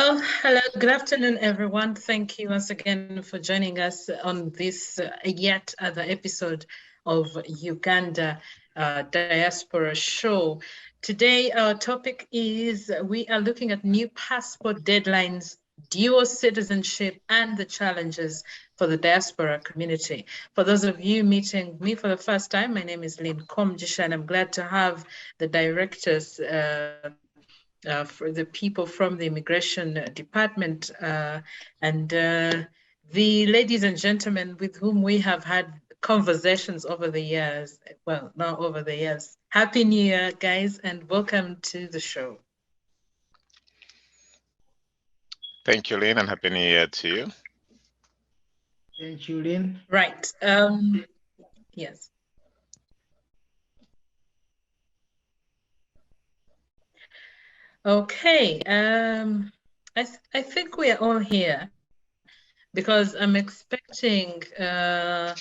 Well, hello, good afternoon, everyone. Thank you once again for joining us on this yet other episode of Uganda Diaspora Show. Today, our topic is we are looking at new passport deadlines, dual citizenship, and the challenges for the diaspora community. For those of you meeting me for the first time, my name is Lynn Komjisha, and I'm glad to have the directors for the people from the immigration department and the ladies and gentlemen with whom we have had conversations over the years. Well, not over the years. Happy New Year, guys, and welcome to the show. Thank you, Lynn, and Happy New Year to you. Thank you, Lynn. Right. Yes. Okay. I think we are all here because I'm expecting the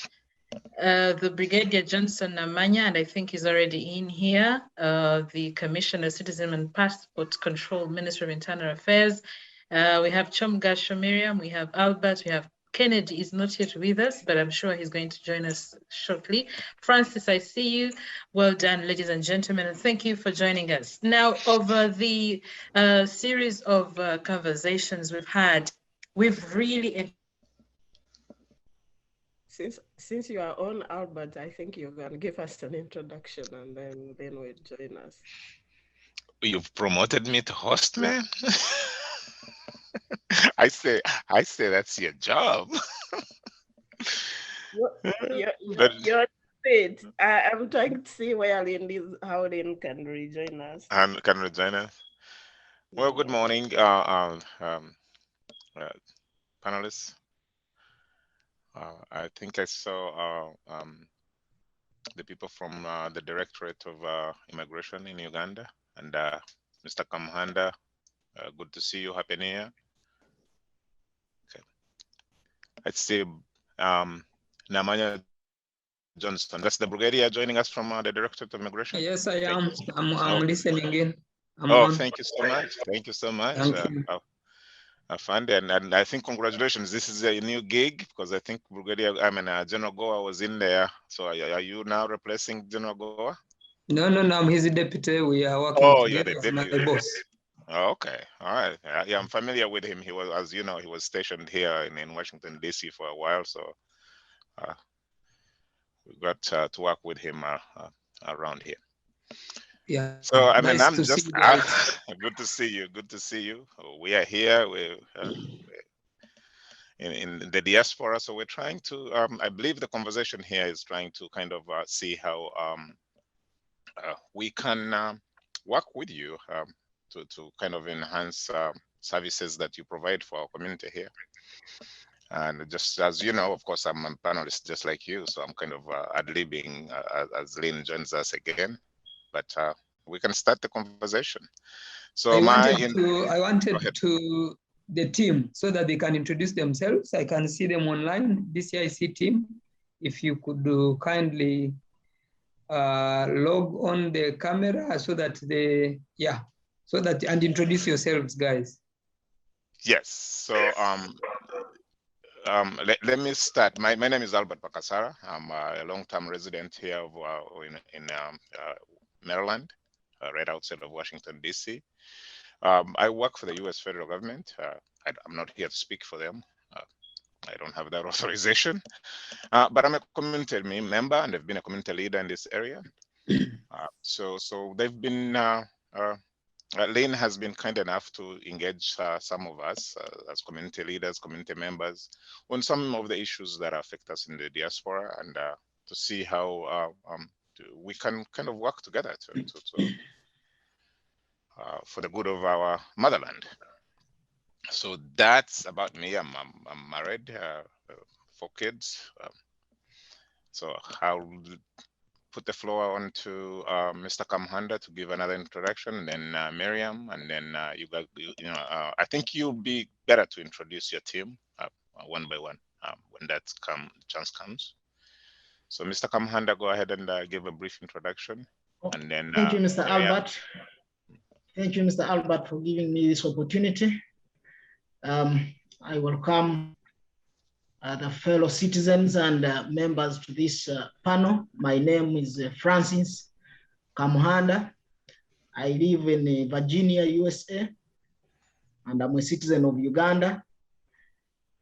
Brigadier Johnson Namanya, and I think he's already in here, the Commissioner of Citizenship and Passport Control, Ministry of Internal Affairs. We have Chomgasho Miriam, we have Albert, we have Kennedy is not yet with us, but I'm sure he's going to join us shortly. Francis, I see you. Well done, ladies and gentlemen, and thank you for joining us. Now, over the series of conversations we've had, we've really... Since you are on, Albert, I think you're going to give us an introduction and then we'll join us. You've promoted me to host, man. I say that's your job. You're it. I'm trying to see where Lynn is, how Lynn can rejoin us. Can rejoin us. Well, good morning, panelists. I think I saw the people from the Directorate of Immigration in Uganda, and Mr. Kamhanda, good to see you. Happy New Year. Okay. Let's see Namanya Johnson. That's the Brigadier joining us from the Directorate of Immigration. Yes, I am. I'm listening in. Thank you so much. Thank you so much. And I think congratulations. This is a new gig because I think General Goa was in there. So are you now replacing General Goa? No, I'm his deputy. We are working together. You're the deputy. My boss. Okay, all right. Yeah, I'm familiar with him. He was, as you know, he was stationed here in Washington, D.C. for a while. So we got to work with him around here. Yeah. So I mean, I'm just good to see you. Good to see you. We are here. We're in the diaspora. So we're trying to. I believe the conversation here is trying to kind of see how we can work with you to kind of enhance services that you provide for our community here. And just as you know, of course, I'm a panelist just like you, so I'm kind of ad-libbing as Lynn joins us again. But we can start the conversation. So I wanted to the team so that they can introduce themselves. I can see them online, DCIC team. If you could kindly log on the camera so that and introduce yourselves, guys. Yes. So let me start. My name is Albert Pakasara. I'm a long-term resident here in Maryland, right outside of Washington, D.C. I work for the U.S. federal government. I'm not here to speak for them. I don't have that authorization, but I'm a community member and I've been a community leader in this area. So they've been, Lynn has been kind enough to engage some of us as community leaders, community members on some of the issues that affect us in the diaspora and to see how we can kind of work together for the good of our motherland. So that's about me. I'm married, 4 kids. So I'll put the floor on to Mr. Kamhanda to give another introduction, and then Miriam, and then I think you'll be better to introduce your team one by one when that chance comes. So Mr. Kamhanda, go ahead and give a brief introduction, and then thank you, Mr. Albert. Thank you, Mr. Albert, for giving me this opportunity. I welcome the fellow citizens and members to this panel. My name is Francis Kamuhanda. I live in Virginia, USA, and I'm a citizen of Uganda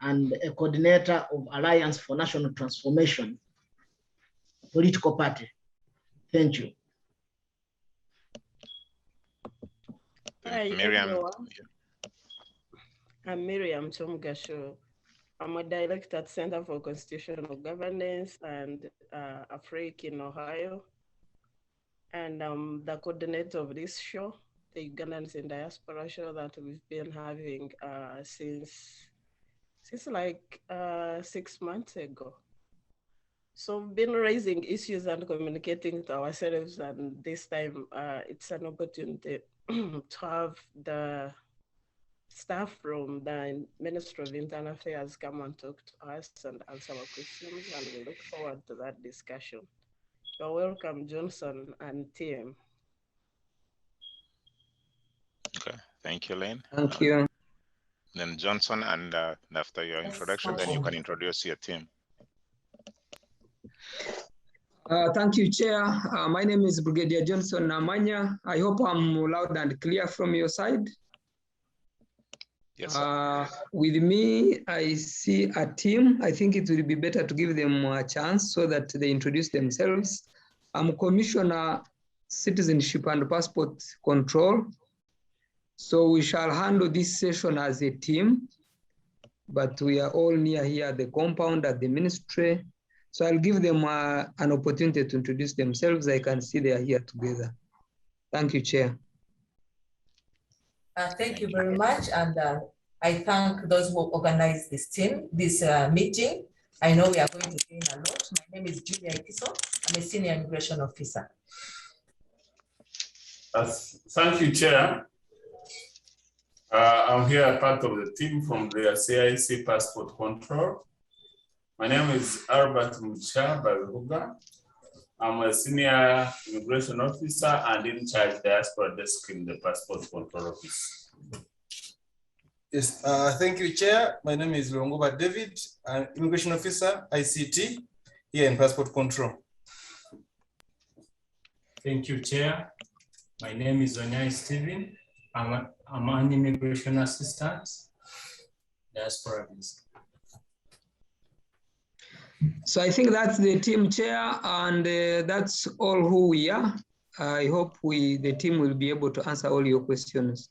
and a coordinator of Alliance for National Transformation, a political party. Thank you. Hi, Miriam. everyone. I'm Miriam Chomgasho. I'm a director at Center for Constitutional Governance and Africa in Ohio. And I'm the coordinator of this show, the Ugandans in Diaspora show that we've been having since like 6 months ago. So we've been raising issues and communicating to ourselves, and this time it's an opportunity to have the staff from the Ministry of Internal Affairs come and talk to us and answer our questions, and we look forward to that discussion. You're welcome, Johnson and team. Okay, thank you, Lane. Thank you. Then Johnson, and after your introduction, then you can introduce your team. Thank you, Chair. My name is Brigadier Johnson Namanya. I hope I'm loud and clear from your side. Yes, sir. With me, I see a team. I think it will be better to give them a chance so that they introduce themselves. I'm Commissioner Citizenship and Passport Control. So we shall handle this session as a team, but we are all near here at the compound at the ministry. So I'll give them an opportunity to introduce themselves. I can see they are here together. Thank you, Chair. Thank you very much, and I thank those who organized this meeting. I know we are going to gain a lot. My name is Julia Itiso. I'm a senior immigration officer. Thank you, Chair. I'm here part of the team from the CIC Passport Control. My name is Albert Mucha. I'm a senior immigration officer and in charge diaspora desk in the Passport Control Office. Yes, thank you, Chair. My name is Longoba David. I'm immigration officer, ICT, here in Passport Control. Thank you, Chair. My name is Onyai Stephen. I'm an immigration assistant, diaspora visa. So I think that's the team, Chair, and that's all who we are. I hope the team will be able to answer all your questions.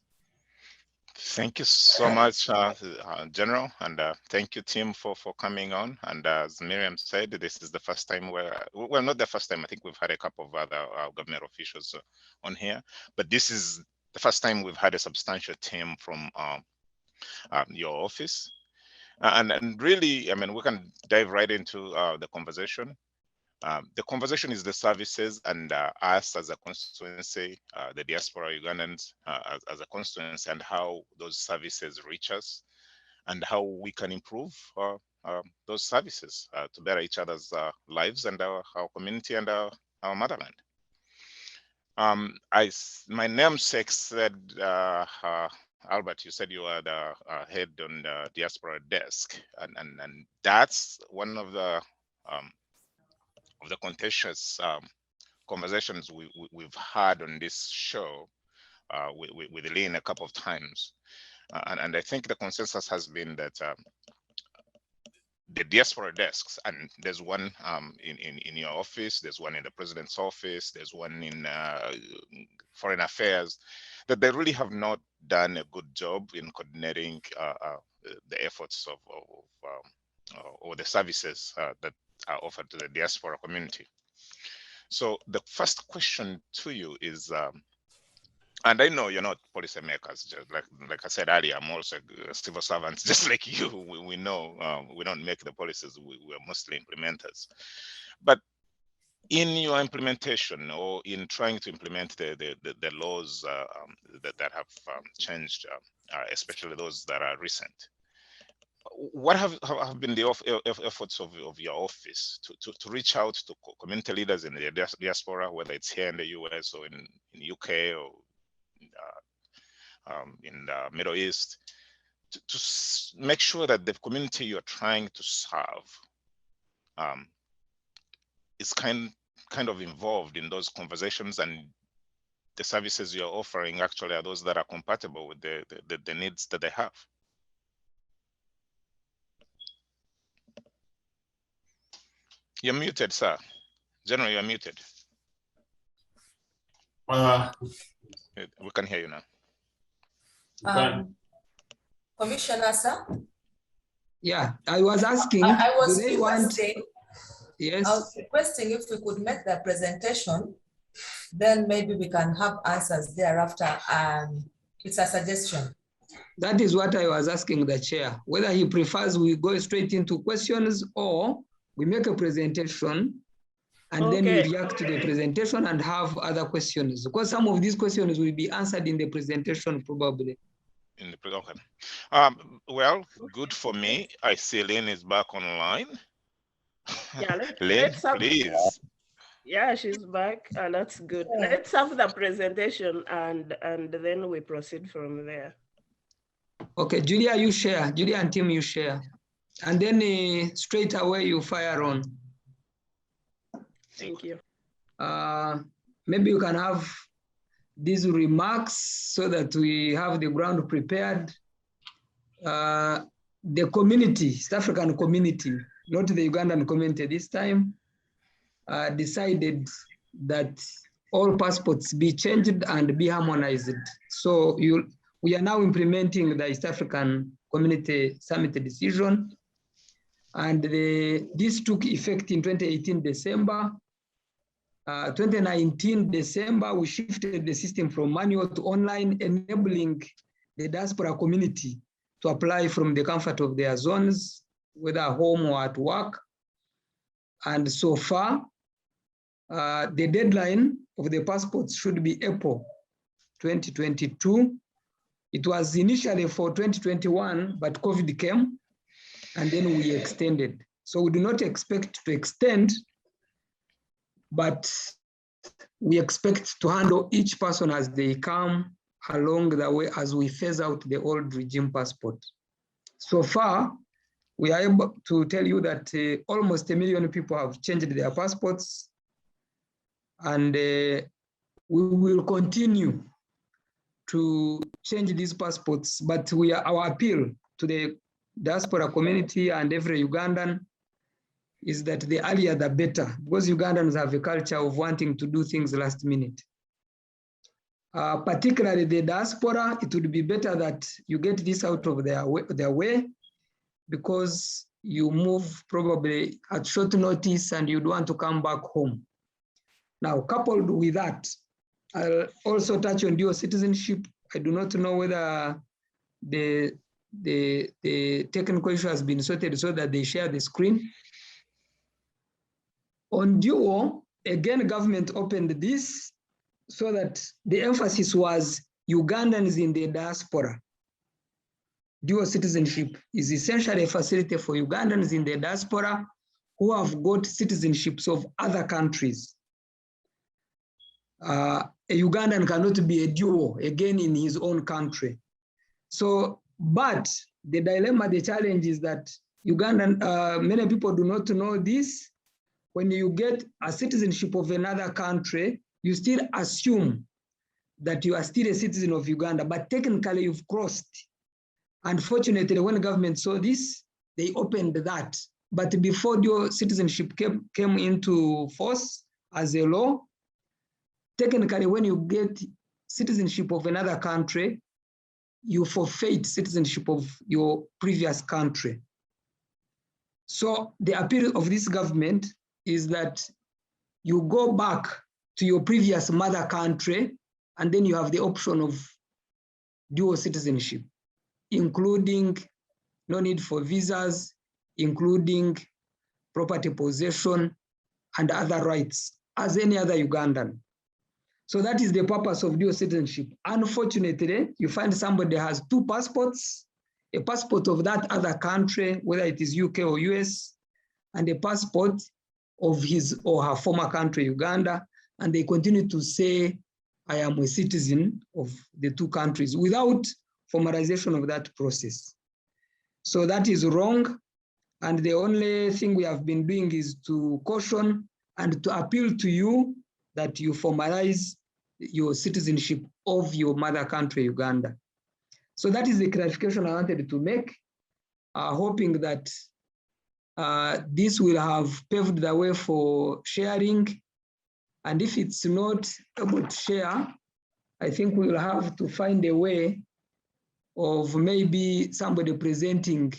Thank you so much, General, and thank you, team, for coming on. And as Miriam said, this is the first time well, not the first time. I think we've had a couple of other government officials on here, but this is the first time we've had a substantial team from your office. And really, I mean, we can dive right into the conversation. The conversation is the services and us as a constituency, the diaspora Ugandans as a constituency, and how those services reach us and how we can improve those services to better each other's lives and our community and our motherland. My namesake said, Albert, you said you are the head on the diaspora desk, and that's one of the contentious conversations we've had on this show with Elaine a couple of times, and I think the consensus has been that the diaspora desks, and there's one in your office, there's one in the president's office, there's one in foreign affairs, that they really have not done a good job in coordinating the efforts of or the services that are offered to the diaspora community. So the first question to you is, and I know you're not policymakers, just like I said earlier, I'm also a civil servant, just like you. We know we don't make the policies, we're mostly implementers. But in your implementation or in trying to implement the laws that have changed, especially those that are recent, what have been the efforts of your office to reach out to community leaders in the diaspora, whether it's here in the US or in UK or in the Middle East, to make sure that the community you're trying to serve is kind of involved in those conversations, and the services you're offering actually are those that are compatible with the needs that they have. You're muted, sir. General, you're muted. We can hear you now. Commissioner, sir? Yeah, I was asking, I was do they requesting, want... Yes. I was requesting if we could make the presentation, then maybe we can have answers thereafter. It's a suggestion. That is what I was asking the chair, whether he prefers we go straight into questions or we make a presentation and then we react to the presentation and have other questions. Because some of these questions will be answered in the presentation probably. Okay. Well, good for me. I see Lynn is back online. Yeah, Lynn, please. Yeah, she's back. That's good. Let's have the presentation and then we proceed from there. Okay, Julia, you share. Julia and Tim, you share. And then straight away you fire on. Thank you. Maybe you can have these remarks so that we have the ground prepared. The community, East African community, not the Ugandan community this time, decided that all passports be changed and be harmonized. So we are now implementing the East African Community Summit decision. And this took effect in 2018 December. 2019 December, we shifted the system from manual to online, enabling the diaspora community to apply from the comfort of their zones, whether home or at work. And so far, the deadline of the passports should be April 2022. It was initially for 2021, but COVID came, and then we extended. So we do not expect to extend, but we expect to handle each person as they come along the way as we phase out the old regime passport. So far, we are able to tell you that almost 1 million people have changed their passports, and we will continue to change these passports, but our appeal to the diaspora community and every Ugandan is that the earlier the better, because Ugandans have a culture of wanting to do things last minute. Particularly the diaspora, it would be better that you get this out of their way, because you move probably at short notice and you'd want to come back home. Now, coupled with that, I'll also touch on dual citizenship. I do not know whether the technical issue has been sorted so that they share the screen. On dual, again, government opened this so that the emphasis was Ugandans in the diaspora. Dual citizenship is essentially a facility for Ugandans in the diaspora who have got citizenships of other countries. A Ugandan cannot be a dual, again, in his own country. So, but the dilemma, the challenge is that many people do not know this. When you get a citizenship of another country, you still assume that you are still a citizen of Uganda, but technically you've crossed. Unfortunately, when government saw this, they opened that. But before dual citizenship came into force as a law, technically when you get citizenship of another country, you forfeit citizenship of your previous country. So the appeal of this government is that you go back to your previous mother country, and then you have the option of dual citizenship, including no need for visas, including property possession and other rights as any other Ugandan. So that is the purpose of dual citizenship. Unfortunately, you find somebody has two passports, a passport of that other country, whether it is UK or US, and a passport of his or her former country, Uganda, and they continue to say, I am a citizen of the two countries without formalization of that process. So that is wrong. And the only thing we have been doing is to caution and to appeal to you that you formalize your citizenship of your mother country, Uganda. So that is the clarification I wanted to make, hoping that this will have paved the way for sharing. And if it's not able to share, I think we will have to find a way of maybe somebody presenting.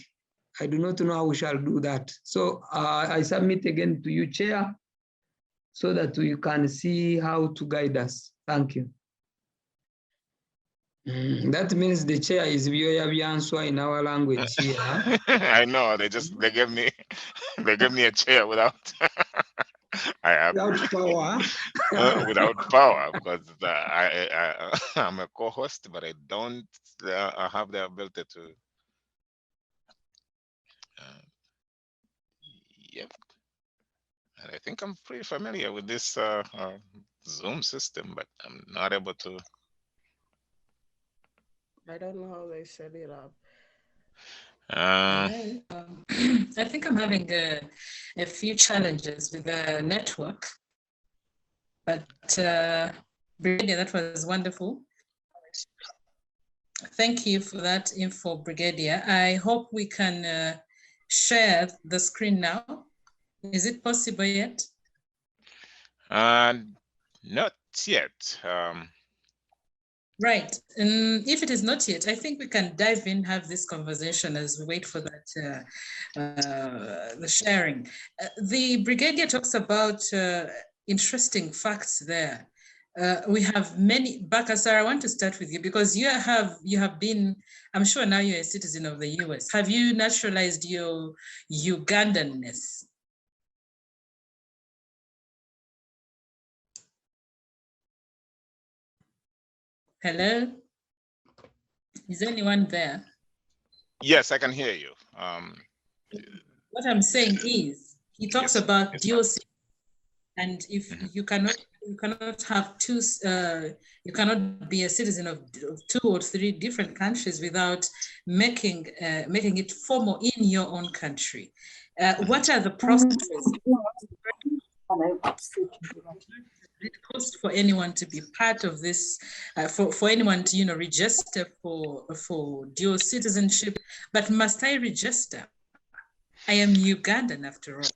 I do not know how we shall do that. So I submit again to you, Chair, so that you can see how to guide us. Thank you. That means the chair is Byoya in our language here. I know, they gave me a chair without without power. Without power, because I'm a co-host, but I don't have the ability to. Yep. And I think I'm pretty familiar with this Zoom system, but I'm not able to. I don't know how they set it up. I think I'm having a few challenges with the network, but Brigadier, that was wonderful. Thank you for that info, Brigadier. I hope we can share the screen now. Is it possible yet? Not yet. Right. And if it is not yet, I think we can dive in, have this conversation as we wait for that, the sharing. The Brigadier talks about interesting facts there. We have many. Bakasar, I want to start with you because you have been, I'm sure now you're a citizen of the US. Have you naturalized your Ugandanness? Hello? Is anyone there? Yes, I can hear you. What I'm saying is, he talks about DOC, and if you cannot have two, you cannot be a citizen of 2 or 3 different countries without making it formal in your own country. What are the processes? It cost for anyone to be part of this, for anyone to register for dual citizenship, but must I register? I am Ugandan after all.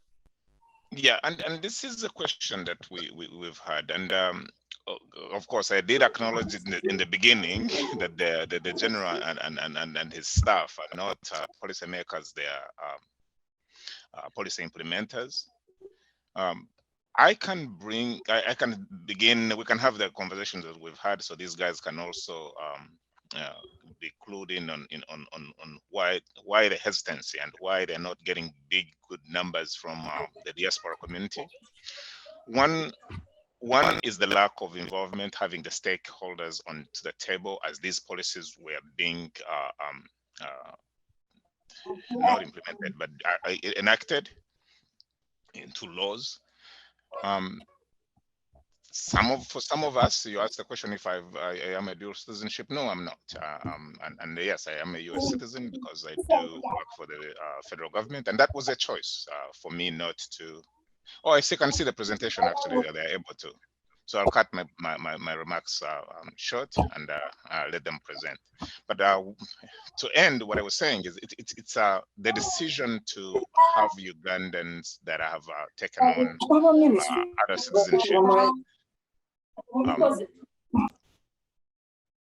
Yeah, and this is a question that we've had, and of course I did acknowledge it in the beginning that the general and his staff are not policymakers; they are policy implementers. I can begin, we can have the conversations that we've had, so these guys can also be clued in on why the hesitancy and why they're not getting good numbers from the diaspora community. One is the lack of involvement, having the stakeholders onto the table as these policies were being not implemented, but enacted into laws. For some of us, you asked the question if I am a dual citizenship. No, I'm not. And yes, I am a US citizen because I do work for the federal government, and that was a choice for me not to. Oh, I can see the presentation actually. They're able to. So I'll cut my remarks short and let them present. But to end, what I was saying is it's the decision to have Ugandans that have taken on other citizenship.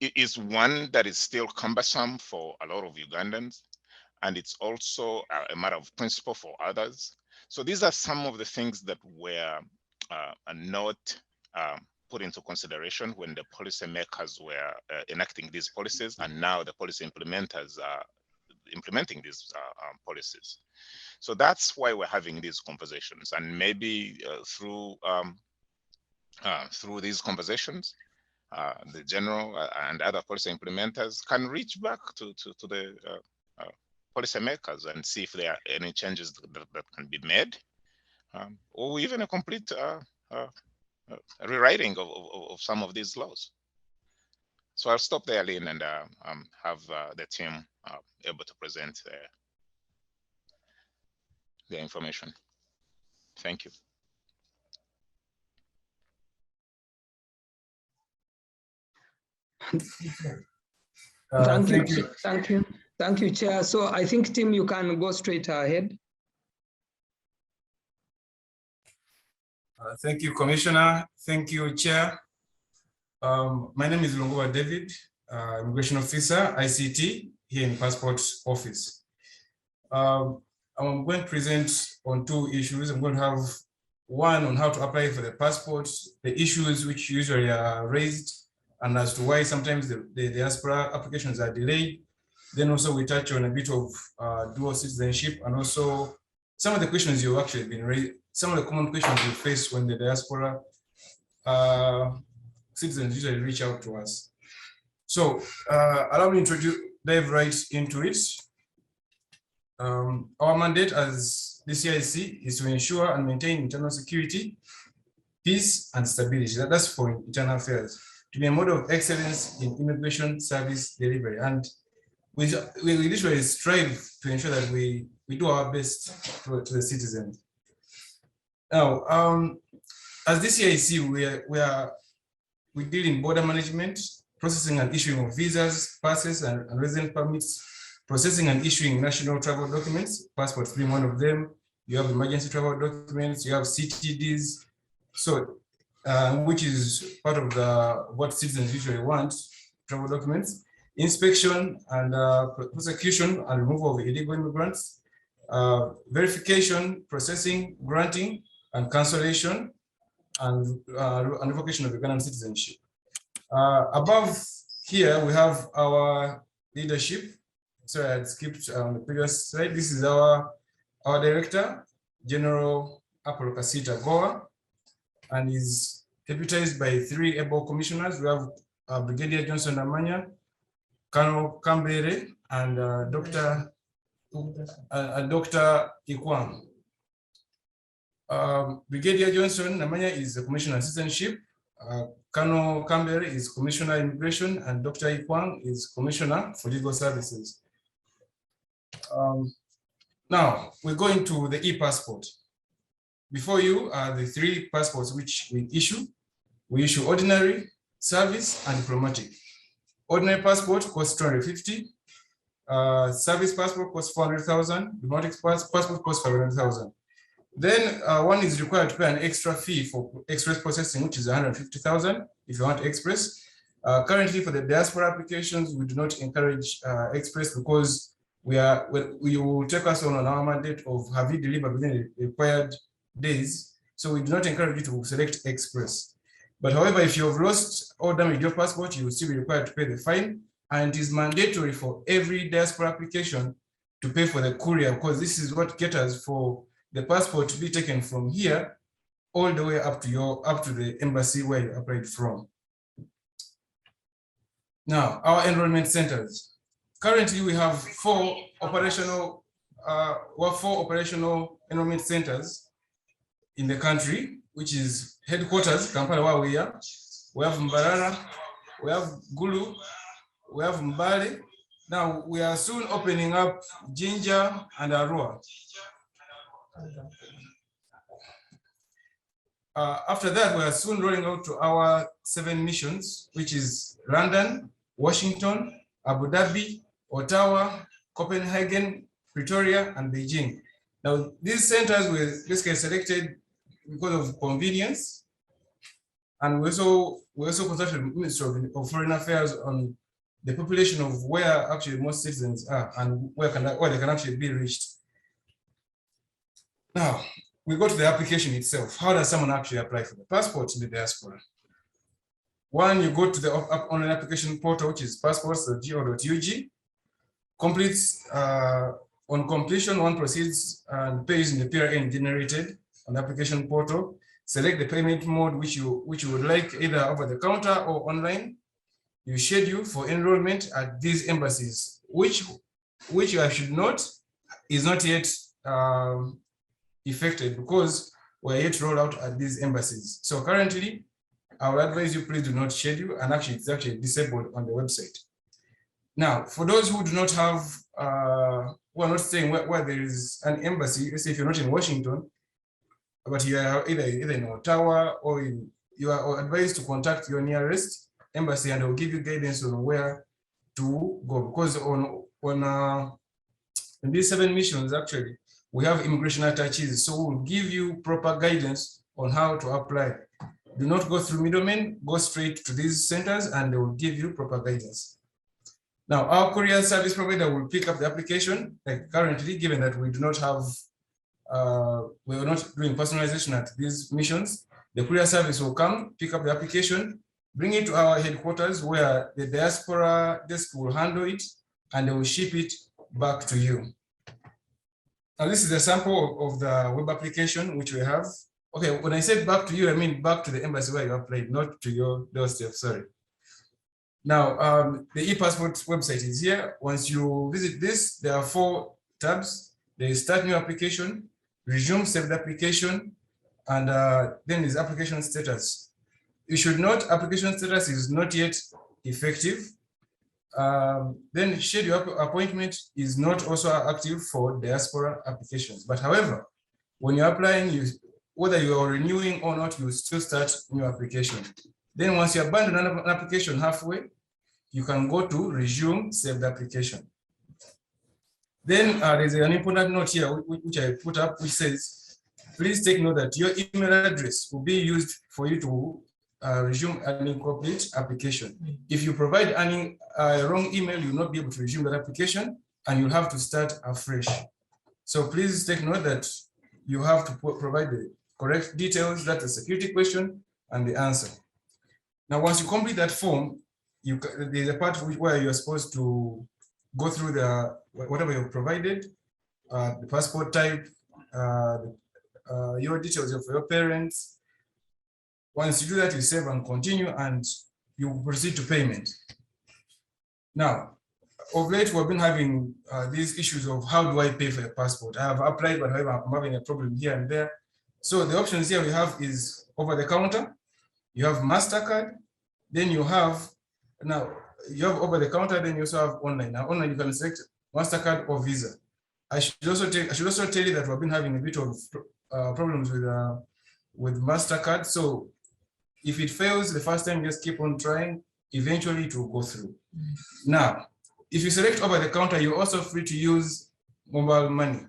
It is one that is still cumbersome for a lot of Ugandans, and it's also a matter of principle for others. So these are some of the things that were not put into consideration when the policymakers were enacting these policies, and now the policy implementers are implementing these policies. So that's why we're having these conversations, and maybe through these conversations, the general and other policy implementers can reach back to the policymakers and see if there are any changes that can be made, or even a complete rewriting of some of these laws. So I'll stop there, Lynn, and have the team able to present their information. Thank you. Thank you, Chair. So I think, Tim, you can go straight ahead. Thank you, Commissioner. Thank you, Chair. My name is Longova David, Immigration Officer, ICT, here in Passport Office. I'm going to present on two issues. I'm going to have one on how to apply for the passport, the issues which usually are raised, and as to why sometimes the diaspora applications are delayed. Then also we touch on a bit of dual citizenship, and also some of the questions you've actually been raised, some of the common questions we face when the diaspora citizens usually reach out to us. So allow me to dive right into it. Our mandate as the CIC is to ensure and maintain internal security, peace, and stability. That's for internal affairs, to be a model of excellence in immigration service delivery. And we literally strive to ensure that we do our best to the citizens. Now, as the CIC, we deal in border management, processing and issuing of visas, passes, and resident permits, processing and issuing national travel documents, passports being one of them. You have emergency travel documents, you have CTDs, so which is part of what citizens usually want, travel documents, inspection and prosecution and removal of illegal immigrants, verification, processing, granting, and cancellation, and revocation of Ugandan citizenship. Above here, we have our leadership. Sorry, I had skipped on the previous slide. This is our Director, General Apollo Kasita Goa, and is deputized by 3 able commissioners. We have Brigadier Johnson Namanya, Colonel Kambere, and Dr. Ikwang. Brigadier Johnson Namanya is the Commissioner of Citizenship, Colonel Kambere is Commissioner of Immigration, and Dr. Ikwang is Commissioner for Legal Services. Now, we're going to the e-passport. Before you are the 3 passports which we issue. We issue ordinary, service, and diplomatic. Ordinary passport costs 250. Service passport costs 400,000. Diplomatic passport costs 500,000. Then one is required to pay an extra fee for express processing, which is 150,000 if you want express. Currently, for the diaspora applications, we do not encourage express because we will take us on our mandate of have you delivered within the required days. So we do not encourage you to select express. But however, if you have lost or damaged your passport, you will still be required to pay the fine. And it is mandatory for every diaspora application to pay for the courier, because this is what caters for the passport to be taken from here all the way up to the embassy where you applied from. Now, our enrollment centers. Currently, we have 4 operational enrollment centers in the country, which is headquarters, Kampala, where we are. We have Mbarara, we have Gulu, we have Mbale. Now, we are soon opening up Jinja and Arua. After that, we are soon rolling out to our 7 missions, which is London, Washington, Abu Dhabi, Ottawa, Copenhagen, Pretoria, and Beijing. Now, these centers were basically selected because of convenience, and we also consulted the Ministry of Foreign Affairs on the population of where actually most citizens are and where they can actually be reached. Now, we go to the application itself. How does someone actually apply for the passport in the diaspora? One, you go to the online application portal, which is passports.go.ug. Completes, on completion, one proceeds and pays in the PRN generated on the application portal. Select the payment mode which you would like, either over the counter or online. You schedule for enrollment at these embassies, which I should note is not yet effected because we're yet to roll out at these embassies. So currently, I would advise you please do not schedule, and actually it's disabled on the website. Now, for those who do not have we're not saying where there is an embassy. Let's say if you're not in Washington, but you are either in Ottawa, or you are advised to contact your nearest embassy, and they'll give you guidance on where to go. Because in these 7 missions, actually, we have immigration attaches, so we'll give you proper guidance on how to apply. Do not go through middlemen, go straight to these centers and they will give you proper guidance. Now, our courier service provider will pick up the application. Like currently, given that we do not have, we are not doing personalization at these missions, the courier service will come, pick up the application, bring it to our headquarters where the diaspora desk will handle it and they will ship it back to you. Now, this is a sample of the web application which we have. Okay, when I said back to you, I mean back to the embassy where you applied, not to your doorstep, sorry. Now, the e-passport website is here. Once you visit this, there are 4 tabs. There is start new application, resume saved application, and then is application status. You should note application status is not yet effective. Then schedule appointment is not also active for diaspora applications. But however, when you're applying, whether you are renewing or not, you still start new application. Then once you abandon an application halfway, you can go to resume saved application. Then there's an important note here which I put up, which says, please take note that your email address will be used for you to resume an incomplete application. If you provide any wrong email, you'll not be able to resume that application and you'll have to start afresh. So please take note that you have to provide the correct details, that's a security question, and the answer. Now, once you complete that form, there's a part where you're supposed to go through the whatever you've provided, the passport type, your details of your parents. Once you do that, you save and continue, and you proceed to payment. Now, of late, we've been having these issues of how do I pay for a passport? I have applied, but however, I'm having a problem here and there. So the options here we have is over the counter, you have MasterCard, then you have, now you have over the counter, then you also have online. Now online you can select MasterCard or Visa. I should also tell you that we've been having a bit of problems with MasterCard. So if it fails the first time, just keep on trying, eventually it will go through. Now, if you select over the counter, you're also free to use mobile money.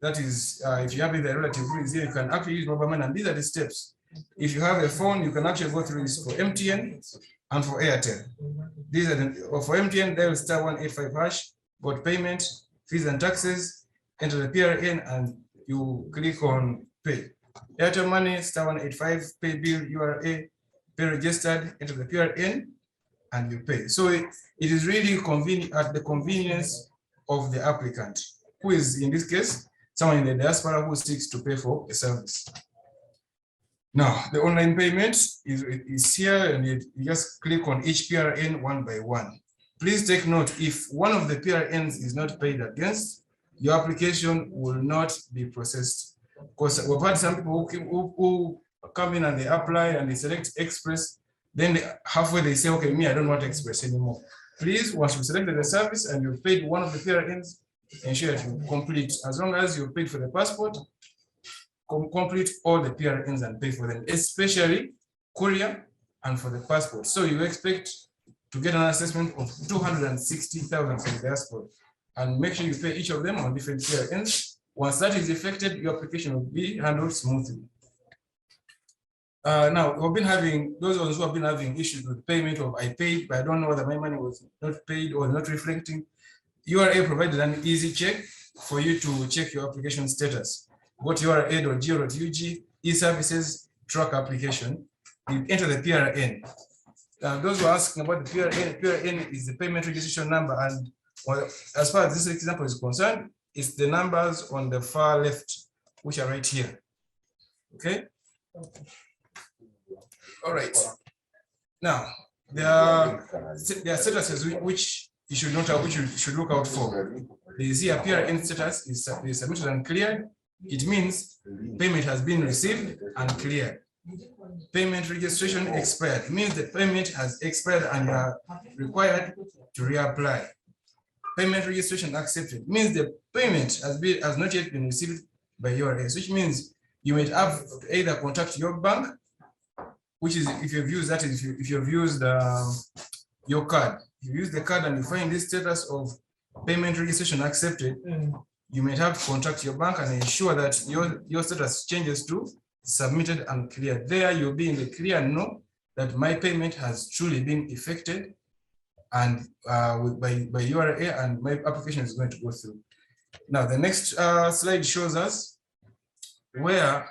That is, if you have the relative rules here, you can actually use mobile money, and these are the steps. If you have a phone, you can actually go through this for MTN and for Airtel. These are for MTN, dial *185#, go to payment, fees and taxes, enter the PRN, and you click on pay. Airtel money, *185, pay bill, URA, pay registered, enter the PRN, and you pay. So it is really convenient at the convenience of the applicant, who is in this case someone in the diaspora who seeks to pay for a service. Now, the online payment is here, and you just click on each PRN one by one. Please take note, if one of the PRNs is not paid against, your application will not be processed. Because we've had some people who come in and they apply and they select Express, then halfway they say, okay, I don't want Express anymore. Please, once you selected the service and you've paid one of the PRNs, ensure that you complete. As long as you paid for the passport, complete all the PRNs and pay for them, especially courier and for the passport. So you expect to get an assessment of 260,000 from the diaspora, and make sure you pay each of them on different PRNs. Once that is effected, your application will be handled smoothly. Now, we've been having, those ones who have been having issues with payment of I paid, but I don't know whether my money was not paid or not reflecting. URA provided an easy check for you to check your application status. Go to ura.go.ug, e-services, track application, you enter the PRN. Those who are asking about the PRN is the payment registration number, and as far as this example is concerned, it's the numbers on the far left, which are right here. Okay? All right. Now, there are statuses which you should note out, which you should look out for. There is here PRN status is submitted and cleared. It means payment has been received and cleared. Payment registration expired. It means the payment has expired and you are required to reapply. payment registration accepted means the payment has not yet been received by URS, which means you might have to either contact your bank, which is if you've used that is if you've used your card. If you use the card and you find this status of payment registration accepted, you might have to contact your bank and ensure that your status changes to submitted and cleared. There you'll be in the clear know that my payment has truly been effected and by URA, and my application is going to go through. Now the next slide shows us where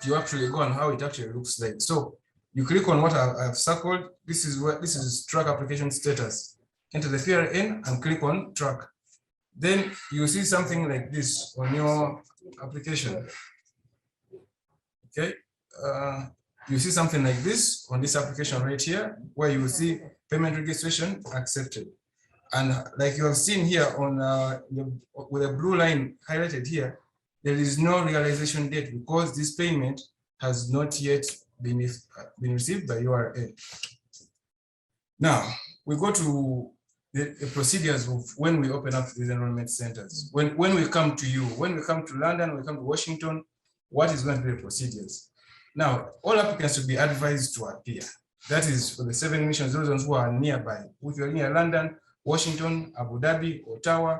you actually go and how it actually looks like. So you click on what I've circled. This is track application status. Enter the PRN and click on track. Then you see something like this on your application. Okay, you see something like this on this application right here, where you will see payment registration accepted. And like you have seen here on with a blue line highlighted here, there is no realization date because this payment has not yet been received by URA. Now we go to the procedures of when we open up these enrollment centers. When we come to you, when we come to London, we come to Washington, what is going to be the procedures? Now, all applicants should be advised to appear. That is for the 7 missions, those ones who are nearby. If you're near London, Washington, Abu Dhabi, Ottawa,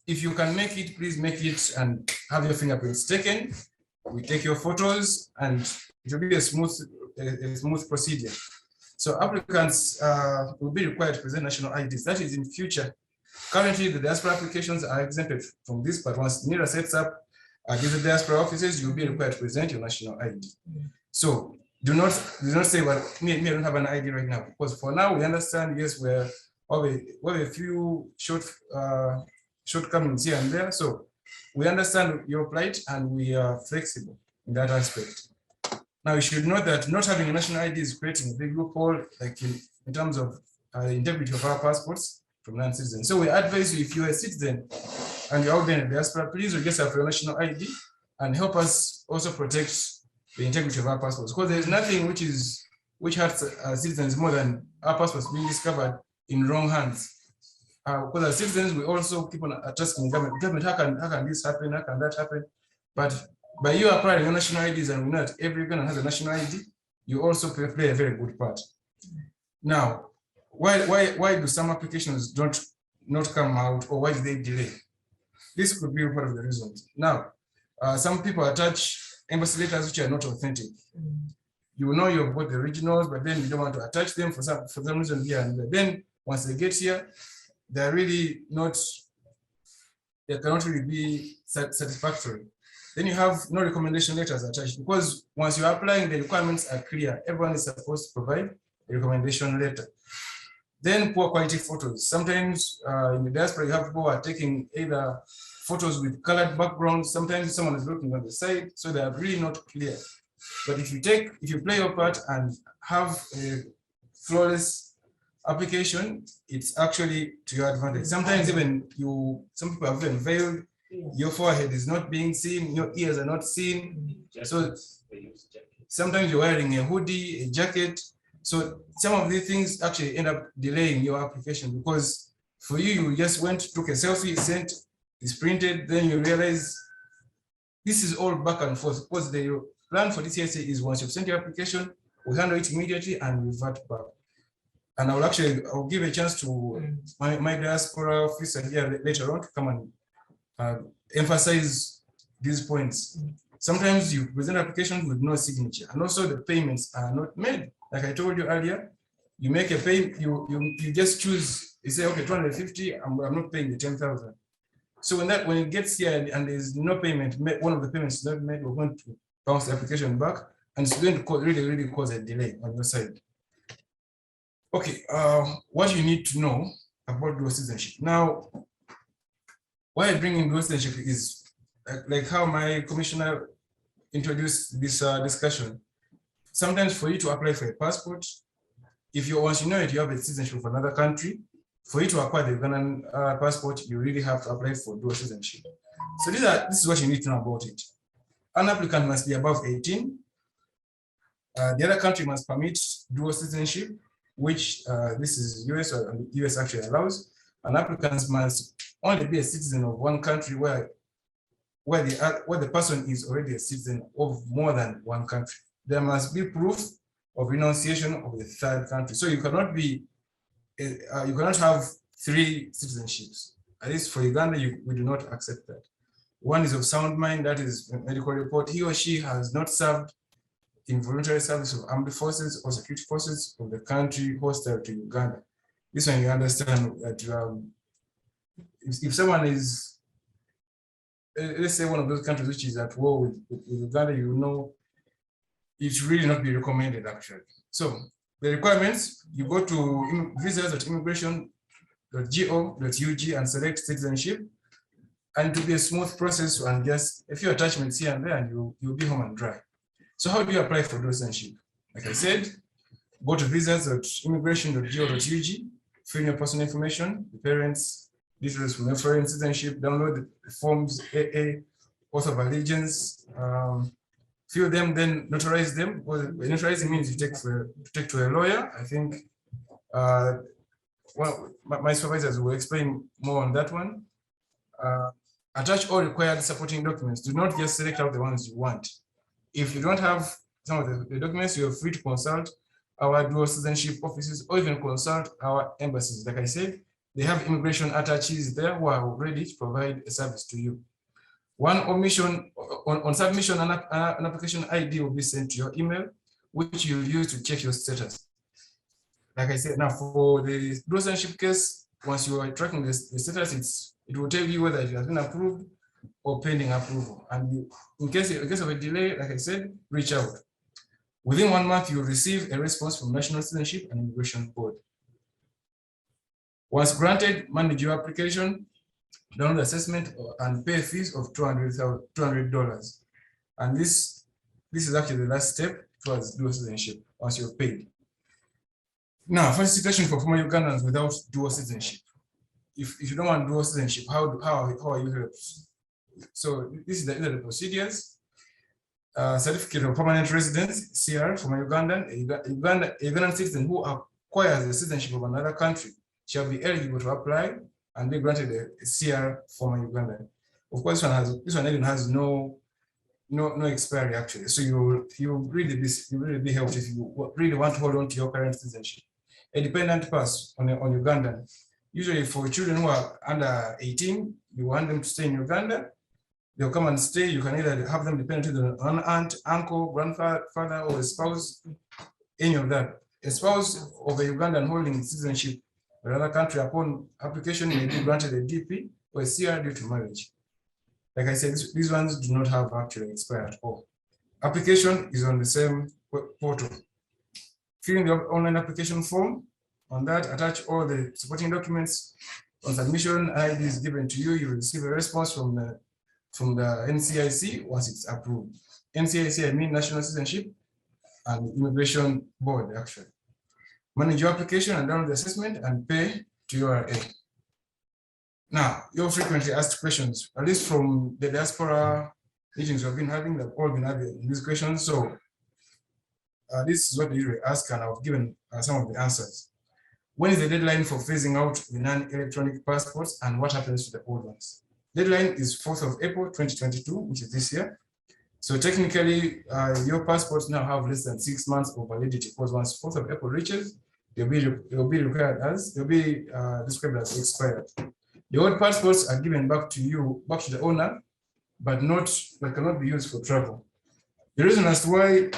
if you can make it, please make it and have your fingerprints taken. We take your photos and it will be a smooth procedure. So applicants will be required to present national IDs. That is in future. Currently, the diaspora applications are exempted from this, but once NERA sets up these diaspora offices, you'll be required to present your national ID. So do not say, well, me, I don't have an ID right now, because for now we understand, yes, we have a few shortcomings here and there. So we understand your plight and we are flexible in that aspect. Now you should know that not having a national ID is creating a big loophole, like in terms of integrity of our passports from non-citizens. So we advise you, if you're a citizen and you're out there in the diaspora, please register for your national ID and help us also protect the integrity of our passports, because there is nothing which hurts citizens more than our passports being discovered in wrong hands. Because as citizens, we also keep on trusting government. Government, how can this happen? How can that happen? But by you acquiring your national IDs, and we know that every Uganda has a national ID, you also play a very good part. Now, why do some applications not come out, or why do they delay? This could be part of the reasons. Now, some people attach embassy letters which are not authentic. You know you've got the originals, but then you don't want to attach them for some reason here and there. Then once they get here, they're really not, they cannot really be satisfactory. Then you have no recommendation letters attached, because once you're applying, the requirements are clear. Everyone is supposed to provide a recommendation letter. Then poor quality photos. Sometimes in the diaspora, you have people who are taking either photos with colored backgrounds. Sometimes someone is looking on the side, so they are really not clear. But if you play your part and have a flawless application, it's actually to your advantage. Sometimes even some people have been veiled. Your forehead is not being seen, your ears are not seen. So sometimes you're wearing a hoodie, a jacket. So some of these things actually end up delaying your application, because for you just took a selfie, sent, it's printed, then you realize this is all back and forth, because the plan for this CSA is once you've sent your application, we handle it immediately and revert back. And I'll give a chance to my diaspora officer here later on to come and emphasize these points. Sometimes you present applications with no signature, and also the payments are not made. Like I told you earlier, you make a pay, you just choose, you say, okay, 250, I'm not paying the 10,000. So when it gets here and there's no payment, one of the payments is not made, we're going to bounce the application back, and it's going to really cause a delay on your side. Okay, what you need to know about dual citizenship. Now, why I bring in dual citizenship is like how my commissioner introduced this discussion. Sometimes for you to apply for a passport, once you know it, you have a citizenship of another country, for you to acquire the Ugandan passport, you really have to apply for dual citizenship. So this is what you need to know about it. An applicant must be above 18. The other country must permit dual citizenship, which this is US, or US actually allows. and applicants must only be a citizen of one country where the person is already a citizen of more than one country. There must be proof of renunciation of the third country. So you cannot be, you cannot have 3 citizenships. At least for Uganda, we do not accept that. One is of sound mind, that is a medical report. He or she has not served in voluntary service of armed forces or security forces of the country hostile to Uganda. This one you understand that if someone is, let's say one of those countries which is at war with Uganda, you know, it's really not be recommended actually. So the requirements, you go to visas.immigration.go.ug and select citizenship, and it will be a smooth process and just a few attachments here and there, and you'll be home and dry. So how do you apply for citizenship? Like I said, go to visas.immigration.go.ug, fill in your personal information, the parents, details from your foreign citizenship, download the forms AA, oath of allegiance, fill them, then notarize them. Well, notarizing means you take to a lawyer. I think well, my supervisors will explain more on that one. Attach all required supporting documents. Do not just select out the ones you want. If you don't have some of the documents, you're free to consult our dual citizenship offices or even consult our embassies. Like I said, they have immigration attaches there who are ready to provide a service to you. On submission, an application ID will be sent to your email, which you'll use to check your status. Like I said, now for the dual citizenship case, once you are tracking the status, it will tell you whether it has been approved or pending approval. And in case of a delay, like I said, reach out. Within 1 month, you'll receive a response from National Citizenship and Immigration Board. Once granted, manage your application, download the assessment, and pay fees of $200. And this is actually the last step towards dual citizenship once you're paid. Now, first situation for former Ugandans without dual citizenship. If you don't want dual citizenship, how are you helped? So this is the procedures. Certificate of permanent residence, CR, from a Ugandan citizen who acquires the citizenship of another country shall be eligible to apply and be granted a CR from a Ugandan. Of course, this one even has no expiry actually. So you really be helped if you really want to hold on to your current citizenship. A dependent pass on Ugandan. Usually for children who are under 18, you want them to stay in Uganda. They'll come and stay. You can either have them dependent on an aunt, uncle, grandfather, or a spouse, any of that. A spouse of a Ugandan holding citizenship of another country upon application may be granted a DP or a CR due to marriage. Like I said, these ones do not have actually expired at all. Application is on the same portal. Fill in the online application form. On that, attach all the supporting documents. On submission, ID is given to you. You will receive a response from the NCIC once it's approved. NCIC, I mean National Citizenship and Immigration Board, actually. Manage your application and download the assessment and pay to URA. Now, your frequently asked questions, at least from the diaspora meetings we've been having, they've all been having these questions. So this is what they usually ask, and I've given some of the answers. When is the deadline for phasing out the non-electronic passports, and what happens to the old ones? Deadline is 4th of April 2022, which is this year. So technically, your passports now have less than 6 months of validity, because once 4th of April reaches, they'll be described as expired. The old passports are given back to you, back to the owner, but cannot be used for travel. The reason as to why,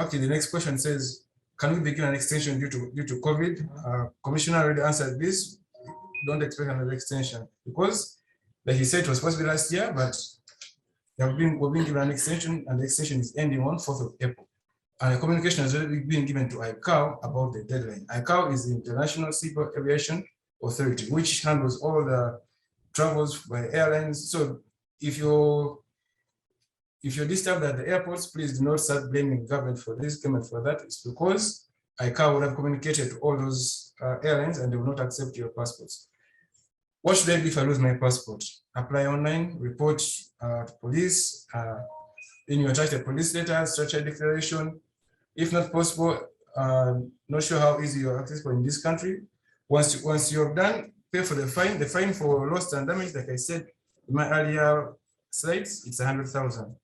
actually the next question says, can we begin an extension due to COVID? Commissioner already answered this. Don't expect another extension because, like he said, it was supposed to be last year, but we've been given an extension, and the extension is ending on 4th of April. And a communication has already been given to ICAO about the deadline. ICAO is the International Civil Aviation Authority, which handles all the travels by airlines. So if you're disturbed at the airports, please do not start blaming government for this, government for that. It's because ICAO would have communicated to all those airlines and they will not accept your passports. What should I do if I lose my passport? Apply online, report to police, then you attach the police letter, structured declaration. If not possible, not sure how easy you are accessible in this country. Once you have done, pay for the fine. The fine for loss and damage, like I said in my earlier slides, it's 100,000.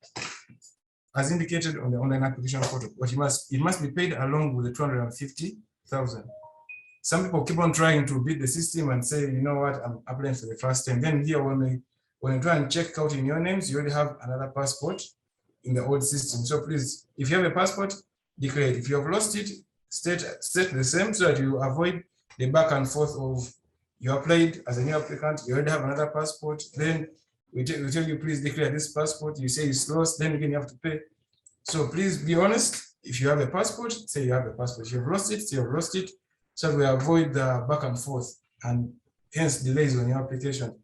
As indicated on the online application portal, but it must be paid along with the 250,000. Some people keep on trying to beat the system and say, you know what, I'm applying for the first time. Then here, when you try and check out in your names, you already have another passport in the old system. So please, if you have a passport, declare it. If you have lost it, state the same so that you avoid the back and forth of you applied as a new applicant, you already have another passport, then we tell you, please declare this passport. You say it's lost, then again you have to pay. So please be honest. If you have a passport, say you have a passport. If you've lost it, say you've lost it, so we avoid the back and forth and hence delays on your application.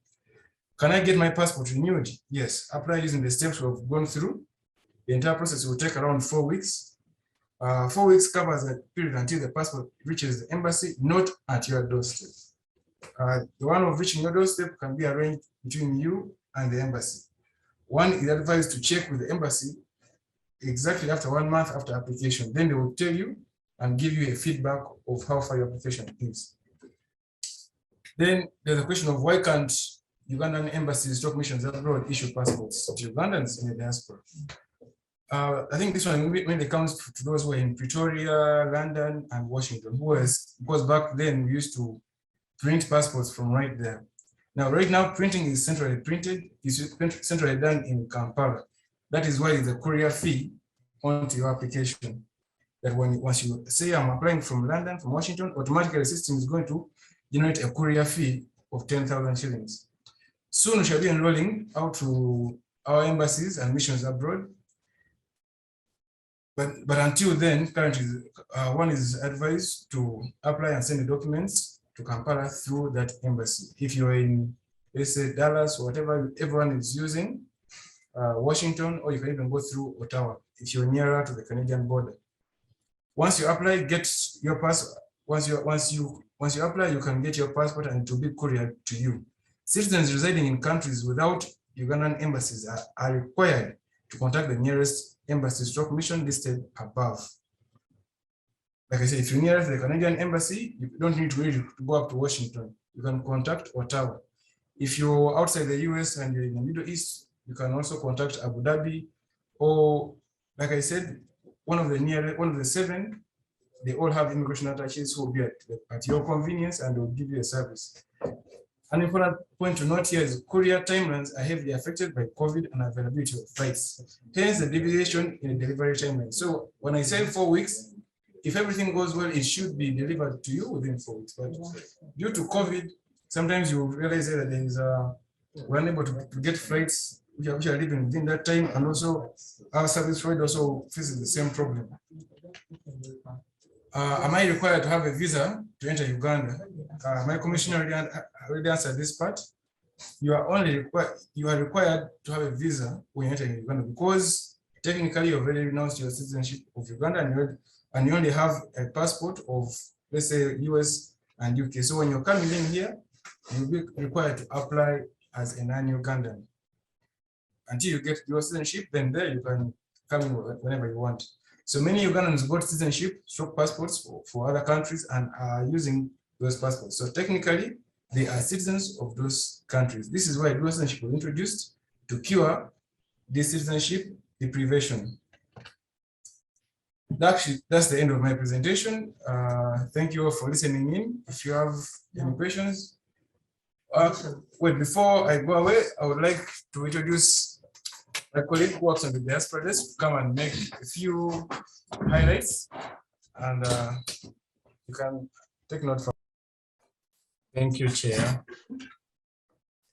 Can I get my passport renewed? Yes, apply using the steps we've gone through. The entire process will take around 4 weeks. 4 weeks covers the period until the passport reaches the embassy, not at your doorstep. The one of reaching your doorstep can be arranged between you and the embassy. One is advised to check with the embassy exactly after 1 month after application. Then they will tell you and give you a feedback of how far your application is. Then there's a question of why can't Ugandan embassies, stock missions abroad issue passports to Ugandans in the diaspora? I think this one mainly comes to those who are in Pretoria, London, and Washington, because back then we used to print passports from right there. Now, right now, printing is centrally printed, is centrally done in Kampala. That is why there's a courier fee onto your application. That once you say I'm applying from London, from Washington, automatically the system is going to generate a courier fee of 10,000 shillings. Soon we shall be enrolling out to our embassies and missions abroad. But until then, currently, one is advised to apply and send the documents to Kampala through that embassy. If you're in, let's say, Dallas or whatever everyone is using, Washington, or you can even go through Ottawa if you're nearer to the Canadian border. Once you apply, get your passport. Once you apply, you can get your passport and it will be couriered to you. Citizens residing in countries without Ugandan embassies are required to contact the nearest embassy stroke mission listed above. Like I said, if you're near the Canadian embassy, you don't need to really go up to Washington. You can contact Ottawa. If you're outside the US and you're in the Middle East, you can also contact Abu Dhabi, or like I said, one of the 7, they all have immigration attaches who will be at your convenience and will give you a service. An important point to note here is courier timelines are heavily affected by COVID and availability of flights. Hence the deviation in the delivery timeline. So when I say 4 weeks, if everything goes well, it should be delivered to you within 4 weeks. But due to COVID, sometimes you realize that we're unable to get flights which are leaving within that time, and also our service provider also faces the same problem. Am I required to have a visa to enter Uganda? My commissioner already answered this part. You are required to have a visa when you enter Uganda, because technically you've already renounced your citizenship of Uganda and you only have a passport of, let's say, US and UK. So when you're coming in here, you'll be required to apply as a non-Ugandan. Until you get your citizenship, then there you can come in whenever you want. So many Ugandans got citizenship, short passports for other countries and are using those passports. So technically, they are citizens of those countries. This is why dual citizenship was introduced to cure this citizenship deprivation. That's the end of my presentation. Thank you all for listening in. If you have any questions, wait, before I go away, I would like to introduce my colleague who works on the Diaspora desk to come and make a few highlights, and you can take note from. Thank you, Chair.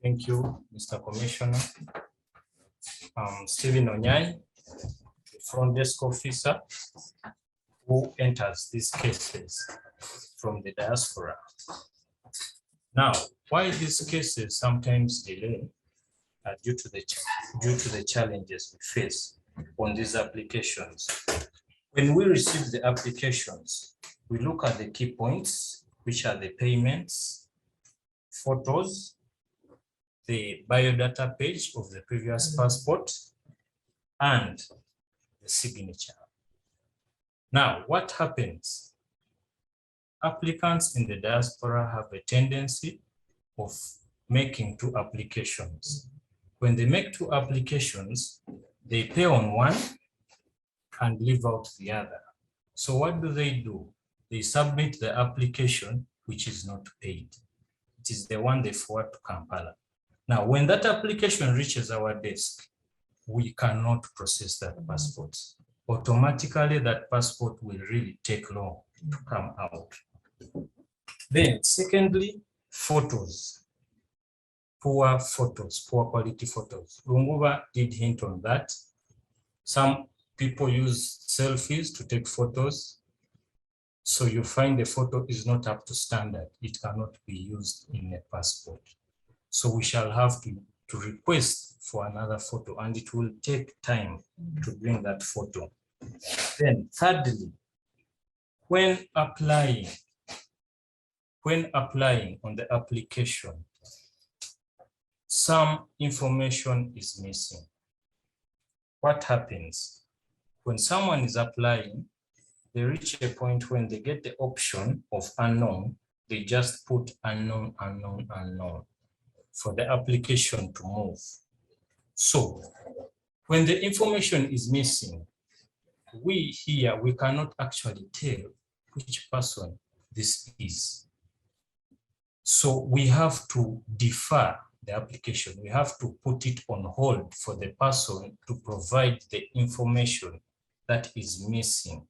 Thank you, Mr. Commissioner. Stephen Onyai, the front desk officer who enters these cases from the diaspora. Now, why these cases sometimes delay due to the challenges we face on these applications. When we receive the applications, we look at the key points, which are the payments, photos, the biodata page of the previous passport, and the signature. Now, what happens? Applicants in the diaspora have a tendency of making 2 applications. When they make 2 applications, they pay on one and leave out the other. So what do? They submit the application which is not paid. It is the one they forward to Kampala. Now, when that application reaches our desk, we cannot process that passport. Automatically, that passport will really take long to come out. Then, secondly, photos. Poor photos, poor quality photos. Lunguba did hint on that. Some people use selfies to take photos. So you find the photo is not up to standard. It cannot be used in a passport. So we shall have to request for another photo, and it will take time to bring that photo. Then thirdly, when applying on the application, some information is missing. What happens? When someone is applying, they reach a point when they get the option of unknown, they just put unknown, unknown, unknown for the application to move. So when the information is missing, we cannot actually tell which person this is. So we have to defer the application. We have to put it on hold for the person to provide the information that is missing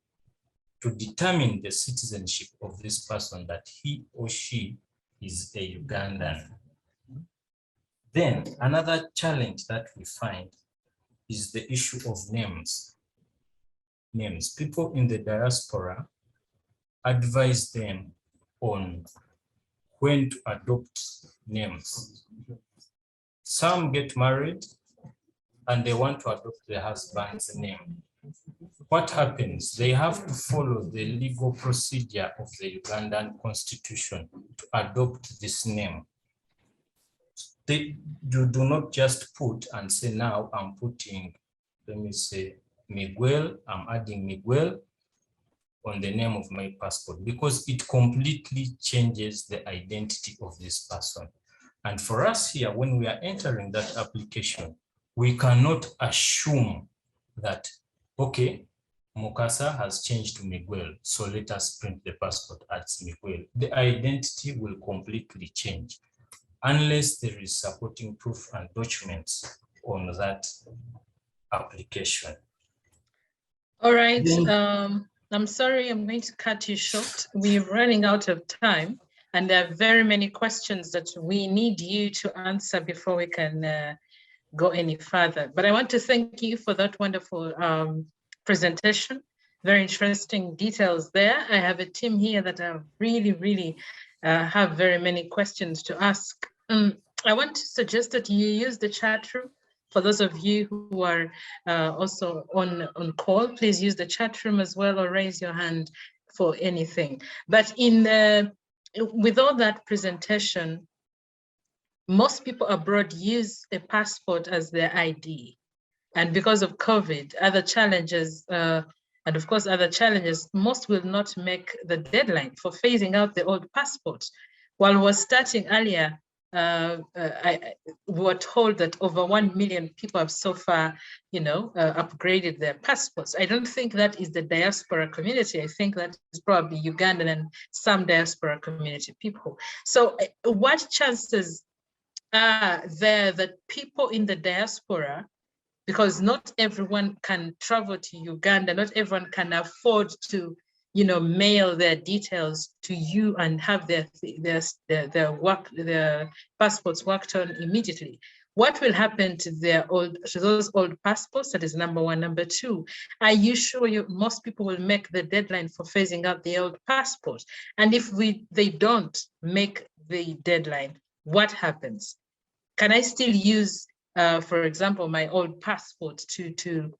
to determine the citizenship of this person, that he or she is a Ugandan. Then another challenge that we find is the issue of names. Names. People in the diaspora advise them on when to adopt names. Some get married and they want to adopt their husband's name. What happens? They have to follow the legal procedure of the Ugandan constitution to adopt this name. You do not just put and say, now I'm putting, let me say, Miguel, I'm adding Miguel on the name of my passport, because it completely changes the identity of this person. And for us here, when we are entering that application, we cannot assume that, okay, Mukasa has changed to Miguel, so let us print the passport as Miguel. The identity will completely change unless there is supporting proof and documents on that application. All right. I'm sorry, I'm going to cut you short. We're running out of time, and there are very many questions that we need you to answer before we can go any further. But I want to thank you for that wonderful presentation. Very interesting details there. I have a team here that are really have very many questions to ask. I want to suggest that you use the chat room. For those of you who are also on call, please use the chat room as well, or raise your hand for anything. But with all that presentation, most people abroad use a passport as their ID. And because of COVID, other challenges, and of course other challenges, most will not make the deadline for phasing out the old passports. While we were starting earlier, we were told that over 1 million people have so far, upgraded their passports. I don't think that is the diaspora community. I think that is probably Ugandan and some diaspora community people. So what chances are there that people in the diaspora, because not everyone can travel to Uganda, not everyone can afford to mail their details to you and have their passports worked on immediately. What will happen to those old passports? That is number one. Number two, are you sure most people will make the deadline for phasing out the old passport? And if they don't make the deadline, what happens? Can I still use, for example, my old passport to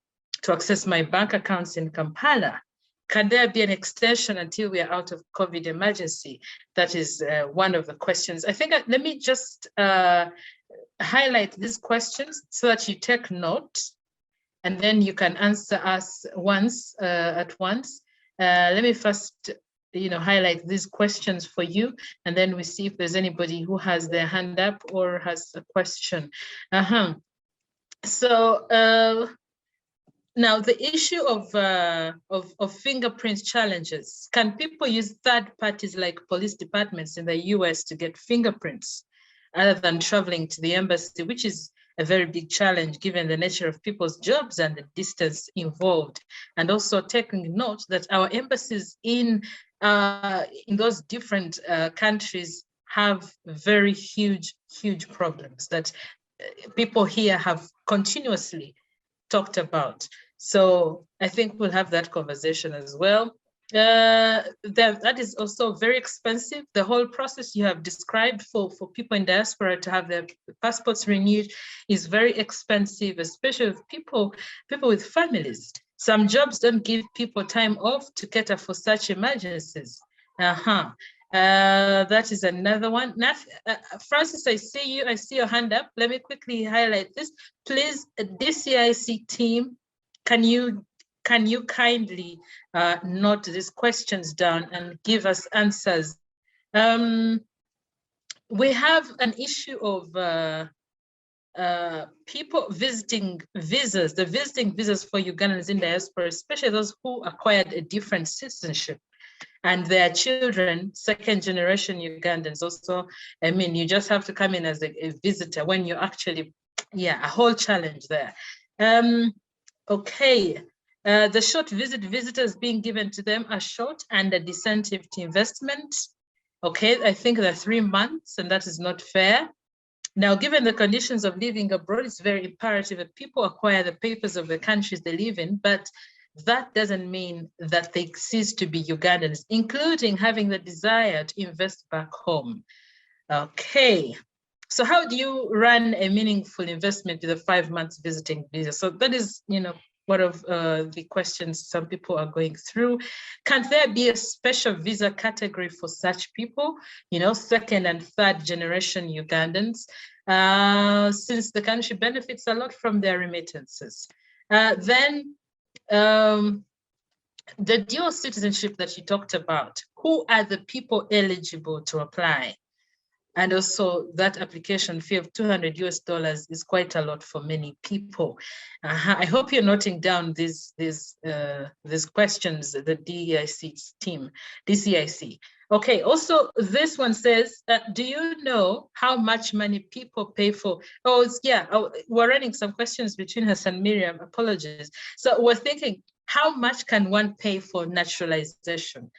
access my bank accounts in Kampala? Can there be an extension until we are out of COVID emergency? That is one of the questions. I think let me just highlight these questions so that you take note, and then you can answer us at once. Let me first, highlight these questions for you, and then we see if there's anybody who has their hand up or has a question. So now the issue of fingerprint challenges. Can people use third parties like police departments in the US to get fingerprints other than traveling to the embassy, which is a very big challenge given the nature of people's jobs and the distance involved? And also taking note that our embassies in those different countries have very huge problems that people here have continuously talked about. So I think we'll have that conversation as well. That is also very expensive. The whole process you have described for people in diaspora to have their passports renewed is very expensive, especially with people with families. Some jobs don't give people time off to cater for such emergencies. That is another one. Francis, I see you. I see your hand up. Let me quickly highlight this. Please, DCIC team, can you kindly note these questions down and give us answers? We have an issue of people visiting visas, the visiting visas for Ugandans in diaspora, especially those who acquired a different citizenship, and their children, second generation Ugandans also. I mean, you just have to come in as a visitor when you're actually, a whole challenge there. Okay, the short visitors being given to them are short and a disincentive to investment. Okay, I think they're 3 months, and that is not fair. Now, given the conditions of living abroad, it's very imperative that people acquire the papers of the countries they live in, but that doesn't mean that they cease to be Ugandans, including having the desire to invest back home. Okay, so how do you run a meaningful investment with a 5 months visiting visa? So that is, one of the questions some people are going through. Can there be a special visa category for such people, second and third generation Ugandans, since the country benefits a lot from their remittances? Then the dual citizenship that you talked about, who are the people eligible to apply? And also that application fee of $200 is quite a lot for many people. I hope you're noting down these questions, the DCIC team, DCIC. Okay, also this one says, do you know how much money people pay for? We're running some questions between us and Miriam, apologies. So we're thinking, how much can one pay for naturalization?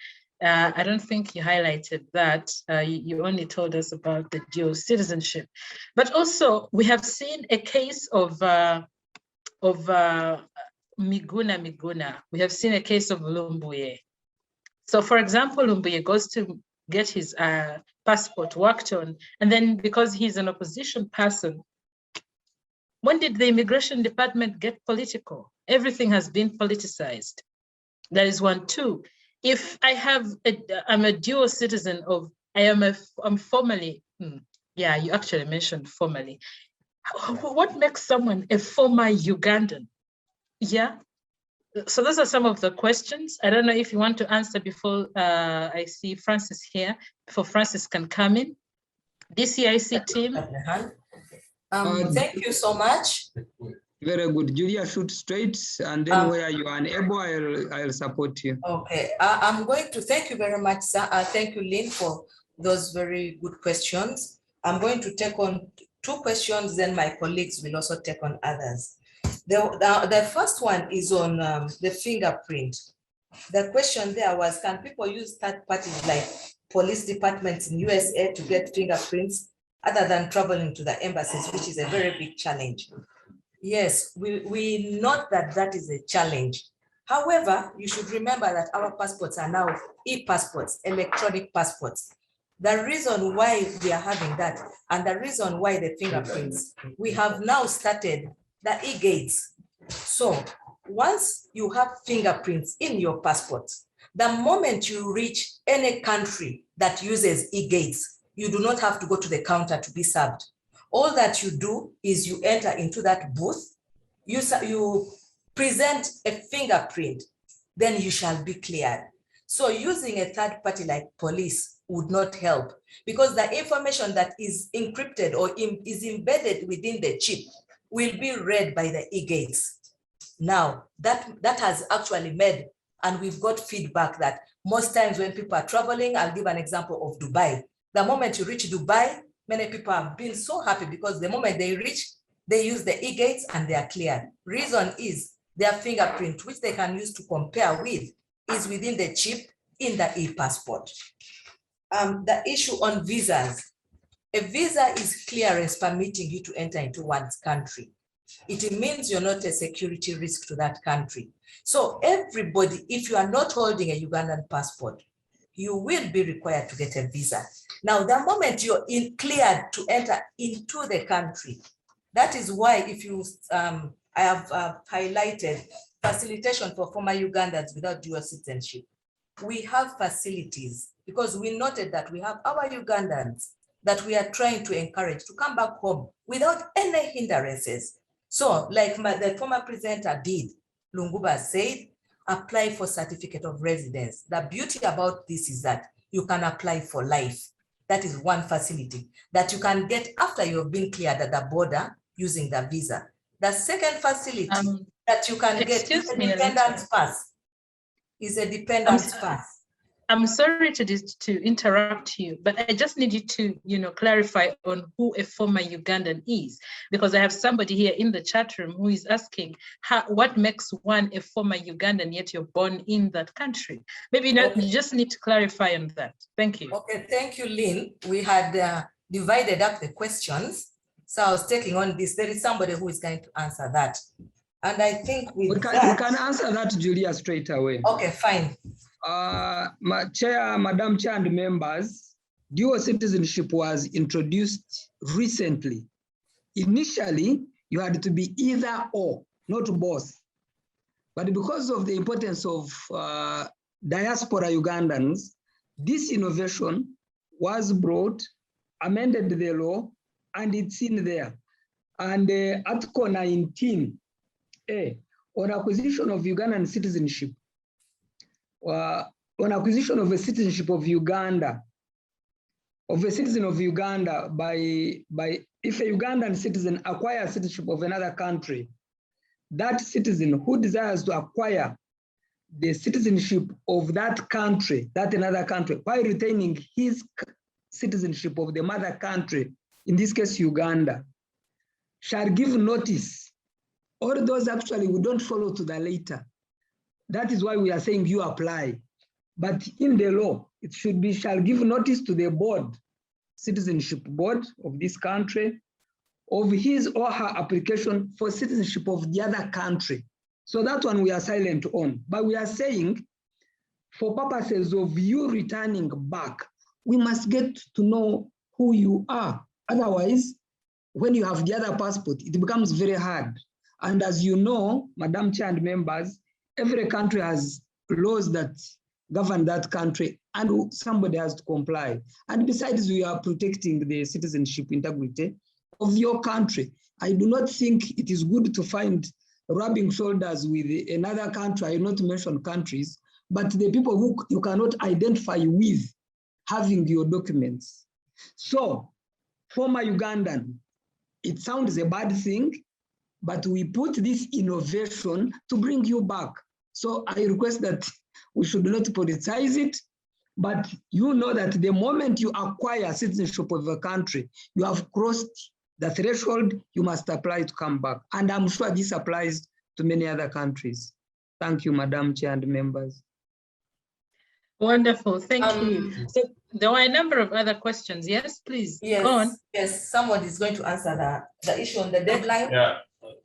I don't think you highlighted that. You only told us about the dual citizenship. But also, we have seen a case of Miguna. We have seen a case of Lumbuye. So, for example, Lumbuye goes to get his passport worked on, and then because he's an opposition person, when did the immigration department get political? Everything has been politicized. That is one. Two, if I'm a dual citizen of, I'm formally, you actually mentioned formally. What makes someone a former Ugandan? Yeah. So those are some of the questions. I don't know if you want to answer before I see Francis here, before Francis can come in. DCIC team. Thank you so much. Very good. Julia, shoot straight, and then where you are unable, I'll support you. Okay, I'm going to thank you very much, sir. Thank you, Lynn, for those very good questions. I'm going to take on 2 questions, then my colleagues will also take on others. The first one is on the fingerprint. The question there was, can people use third parties like police departments in USA to get fingerprints other than traveling to the embassies, which is a very big challenge? Yes, we note that that is a challenge. However, you should remember that our passports are now e-passports, electronic passports. The reason why we are having that, and the reason why the fingerprints, we have now started the e-gates. So once you have fingerprints in your passport, the moment you reach any country that uses e-gates, you do not have to go to the counter to be served. All that you do is you enter into that booth, you present a fingerprint, then you shall be cleared. So using a third party like police would not help, because the information that is encrypted or is embedded within the chip will be read by the e-gates. Now, that has actually made, and we've got feedback that most times when people are traveling, I'll give an example of Dubai. The moment you reach Dubai, many people have been so happy because the moment they reach, they use the e-gates and they are cleared. Reason is their fingerprint, which they can use to compare with, is within the chip in the e-passport. The issue on visas. A visa is clearance permitting you to enter into one's country. It means you're not a security risk to that country. So everybody, if you are not holding a Ugandan passport, you will be required to get a visa. Now, the moment you're cleared to enter into the country, that is why if you, I have highlighted facilitation for former Ugandans without dual citizenship. We have facilities because we noted that we have our Ugandans that we are trying to encourage to come back home without any hindrances. So like the former presenter did, Lunguba said, apply for certificate of residence. The beauty about this is that you can apply for life. That is one facility that you can get after you've been cleared at the border using the visa. The second facility that you can get is a dependent pass. Is a dependent pass. I'm sorry to interrupt you, but I just need you to, clarify on who a former Ugandan is, because I have somebody here in the chat room who is asking what makes one a former Ugandan yet you're born in that country. Maybe you just need to clarify on that. Thank you. Okay, thank you, Lynn. We had divided up the questions, so I was taking on this. There is somebody who is going to answer that. And I think we can answer that, Julia, straight away. Okay, fine. Madam Chair and members, dual citizenship was introduced recently. Initially, you had to be either or, not both. But because of the importance of diaspora Ugandans, this innovation was brought, amended the law, and it's in there. And Article 19, on acquisition of Ugandan citizenship, on acquisition of a citizenship of Uganda, of a citizen of Uganda by if a Ugandan citizen acquires citizenship of another country, that citizen who desires to acquire the citizenship of that country, that another country, while retaining his citizenship of the mother country, in this case Uganda, shall give notice. All those actually we don't follow to the later. That is why we are saying you apply. But in the law, it should be shall give notice to the board, citizenship board of this country, of his or her application for citizenship of the other country. So that one we are silent on. But we are saying, for purposes of you returning back, we must get to know who you are. Otherwise, when you have the other passport, it becomes very hard. And as you know, Madam Chair and members, every country has laws that govern that country and somebody has to comply. And besides, we are protecting the citizenship integrity of your country. I do not think it is good to find rubbing shoulders with another country, I will not mention countries, but the people who you cannot identify with having your documents. So, former Ugandan, it sounds a bad thing, but we put this innovation to bring you back. So I request that we should not politicize it, but you know that the moment you acquire citizenship of a country, you have crossed the threshold, you must apply to come back. And I'm sure this applies to many other countries. Thank you, Madam Chair and members. Wonderful, thank you. So there were a number of other questions. Yes, please, yes, go on. Yes, someone is going to answer the issue on the deadline. Yeah,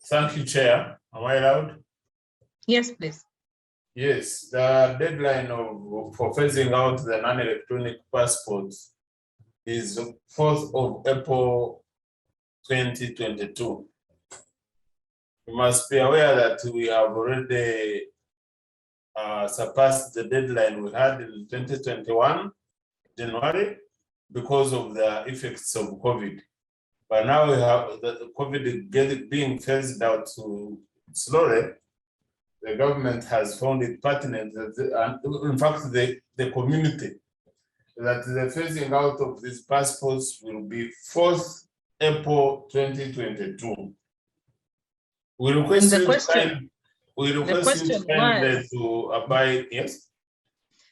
thank you, Chair. Am I allowed? Yes, please. Yes, the deadline for phasing out the non-electronic passports is 4th of April 2022. You must be aware that we have already surpassed the deadline we had in 2021, January, because of the effects of COVID. But now we have the COVID being phased out slowly. the government has found it pertinent that, in fact, the community, that the phasing out of these passports will be 4th April 2022. We request you to abide, yes?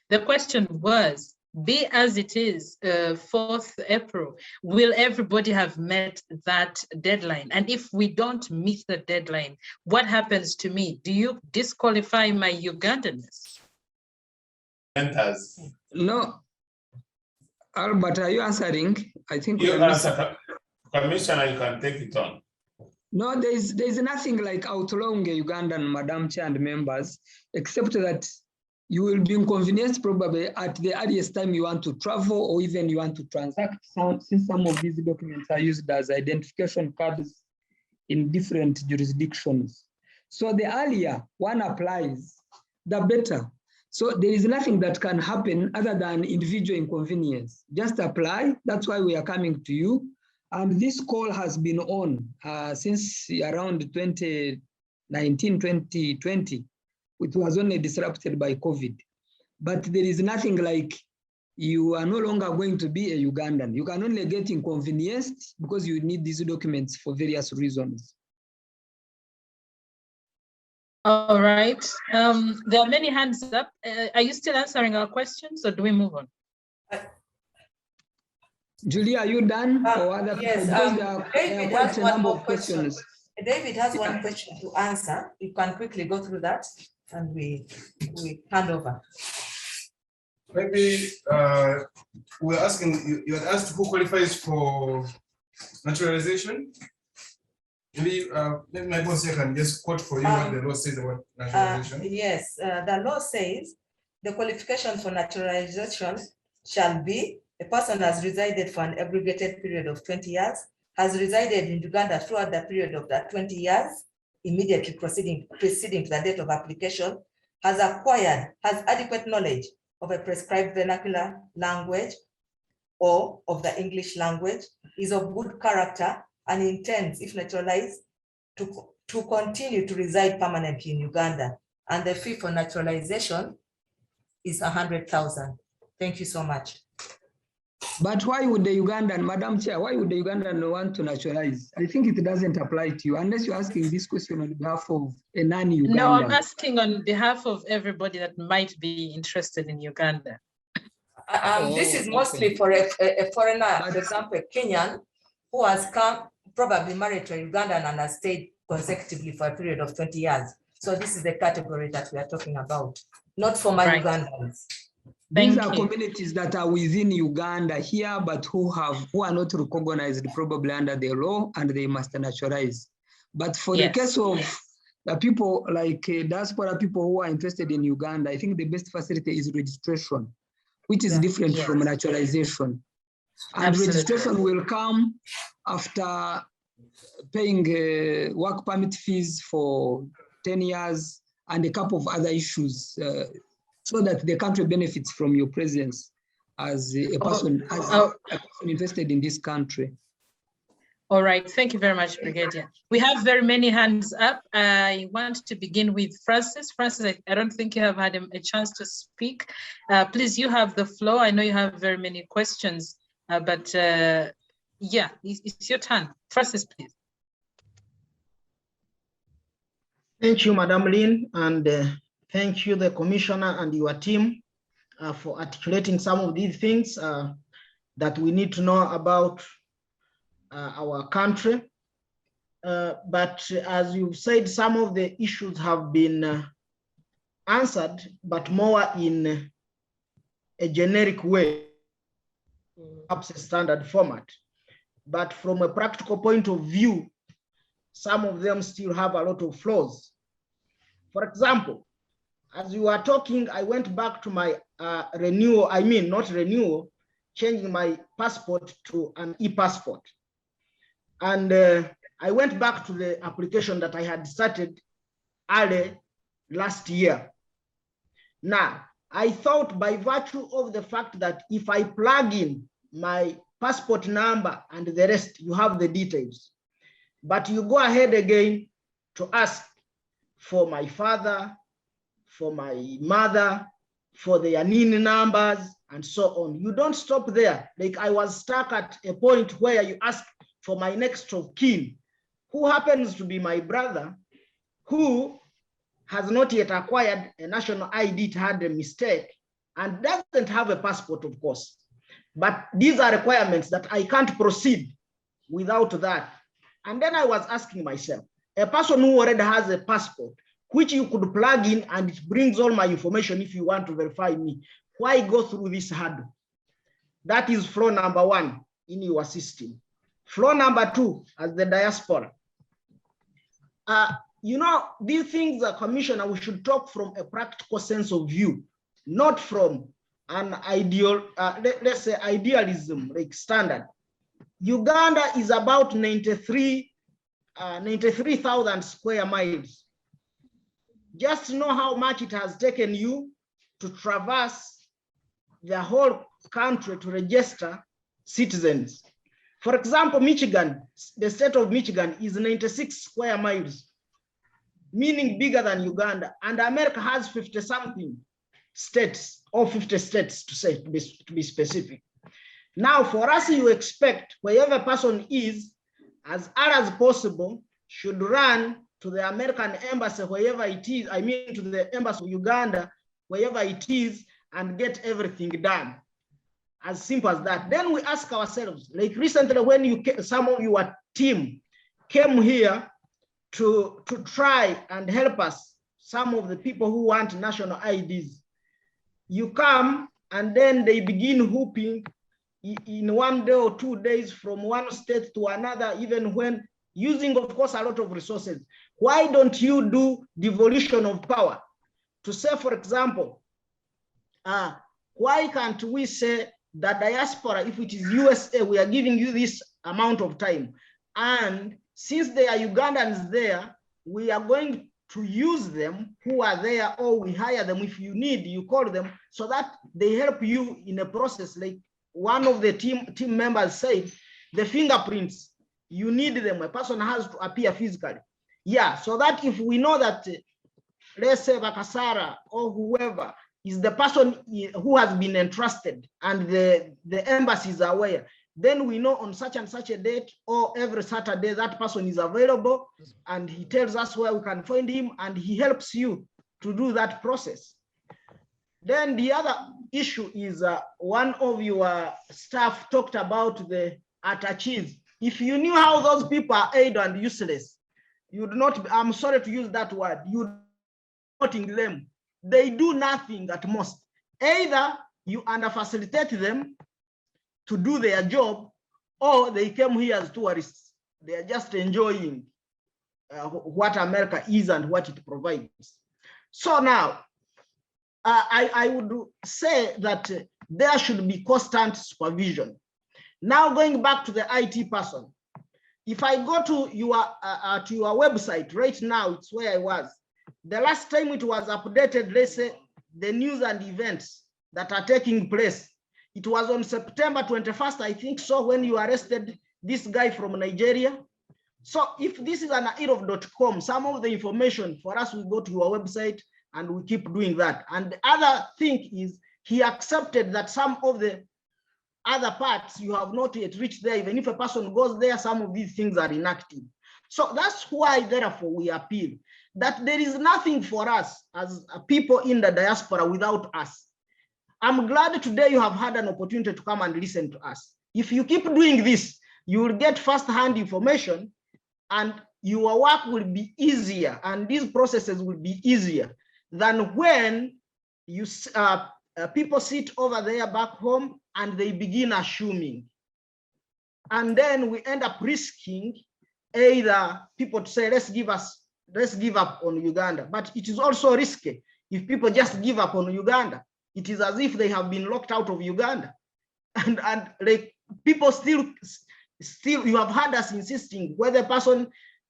The question was, be as it is, 4th April, will everybody have met that deadline? And if we don't meet the deadline, what happens to me? Do you disqualify my Ugandanness? No. Albert, are you answering? I think you answer, Commissioner, you can take it on. No, there's nothing like outlawing a Ugandan, Madam Chair and members, except that you will be inconvenienced probably at the earliest time you want to travel or even you want to transact, since some of these documents are used as identification cards in different jurisdictions. So the earlier one applies, the better. So there is nothing that can happen other than individual inconvenience. Just apply, that's why we are coming to you. And this call has been on since around 2019, 2020. It was only disrupted by COVID. But there is nothing like you are no longer going to be a Ugandan. You can only get inconvenienced because you need these documents for various reasons. All right. There are many hands up. Are you still answering our questions or do we move on? Julia, are you done? Or other yes, David has one more question. David has one question to answer. You can quickly go through that and we hand over. Maybe we're asking, you had asked who qualifies for naturalization. Maybe my boss here can just quote for you what the law says about naturalization. Yes, the law says the qualification for naturalization shall be a person has resided for an aggregated period of 20 years, has resided in Uganda throughout the period of that 20 years, immediately preceding to the date of application, has adequate knowledge of a prescribed vernacular language or of the English language, is of good character, and intends, if naturalized, to continue to reside permanently in Uganda. And the fee for naturalization is 100,000. Thank you so much. But why would the Ugandan, Madam Chair, why would the Ugandan want to naturalize? I think it doesn't apply to you, unless you're asking this question on behalf of a non-Ugandan. No, I'm asking on behalf of everybody that might be interested in Uganda. This is mostly for a foreigner, for example, a Kenyan, who has come, probably married to a Ugandan and has stayed consecutively for a period of 20 years. So this is the category that we are talking about, not for my Ugandans. These are communities that are within Uganda here, but who are not recognized probably under the law, and they must naturalize. But for the case of the people like diaspora people who are interested in Uganda, I think the best facility is registration, which is different from naturalization. And registration will come after paying work permit fees for 10 years and a couple of other issues, so that the country benefits from your presence as a person, invested in this country. All right, thank you very much, Brigadier. We have very many hands up. I want to begin with Francis. Francis, I don't think you have had a chance to speak. Please, you have the floor. I know you have very many questions, but yeah, it's your turn. Francis, please. Thank you, Madam Lynn, and thank you, the Commissioner and your team, for articulating some of these things that we need to know about our country. But as you've said, some of the issues have been answered, but more in a generic way, perhaps a standard format. But from a practical point of view, some of them still have a lot of flaws. For example, as you are talking, I went back to my changing my passport to an e-passport. And I went back to the application that I had started early last year. Now, I thought by virtue of the fact that if I plug in my passport number and the rest, you have the details. But you go ahead again to ask for my father, for my mother, for their NIN numbers, and so on. You don't stop there. Like I was stuck at a point where you ask for my next of kin, who happens to be my brother, who has not yet acquired a national ID, it had a mistake, and doesn't have a passport, of course. But these are requirements that I can't proceed without that. And then I was asking myself, a person who already has a passport, which you could plug in and it brings all my information if you want to verify me, why go through this hurdle? That is flaw number one in your system. Flaw number two, as the diaspora. You know, these things, Commissioner, we should talk from a practical sense of view, not from an ideal, let's say idealism, like standard. Uganda is about 93,000 square miles. Just know how much it has taken you to traverse the whole country to register citizens. For example, Michigan, the state of Michigan is 96 square miles, meaning bigger than Uganda, and America has 50-something states, or 50 states to be specific. Now, for us, you expect wherever a person is, as early as possible, should run to the American embassy, wherever it is, I mean to the embassy of Uganda, wherever it is, and get everything done. As simple as that. Then we ask ourselves, like recently when some of your team came here to try and help us, some of the people who want national IDs, you come and then they begin hooping in 1 day or 2 days from one state to another, even when using, of course, a lot of resources. Why don't you do devolution of power? To say, for example, why can't we say that diaspora, if it is USA, we are giving you this amount of time. And since there are Ugandans there, we are going to use them who are there, or we hire them. If you need, you call them, so that they help you in a process. Like one of the team members said, the fingerprints, you need them. A person has to appear physically. Yeah, so that if we know that, let's say Bakasara or whoever is the person who has been entrusted and the embassy is aware, then we know on such and such a date or every Saturday that person is available, and he tells us where we can find him, and he helps you to do that process. Then the other issue is one of your staff talked about the attaches. If you knew how those people are idle and useless, you'd not, I'm sorry to use that word, you'd not in them. They do nothing at most. Either you under-facilitate them to do their job, or they came here as tourists. They are just enjoying what America is and what it provides. So now, I would say that there should be constant supervision. Now going back to the IT person, if I go to your website right now, it's where I was. The last time it was updated, let's say the news and events that are taking place, it was on September 21st, I think so, when you arrested this guy from Nigeria. So if this is an irov.com, some of the information for us, we go to your website and we keep doing that. And the other thing is he accepted that some of the other parts you have not yet reached there. Even if a person goes there, some of these things are inactive. So that's why, therefore, we appeal that there is nothing for us as people in the diaspora without us. I'm glad today you have had an opportunity to come and listen to us. If you keep doing this, you will get first-hand information and your work will be easier, and these processes will be easier than when you people sit over there back home and they begin assuming. And then we end up risking either people to say, let's give up on Uganda. But it is also risky if people just give up on Uganda. It is as if they have been locked out of Uganda. And like people still, you have heard us insisting whether a person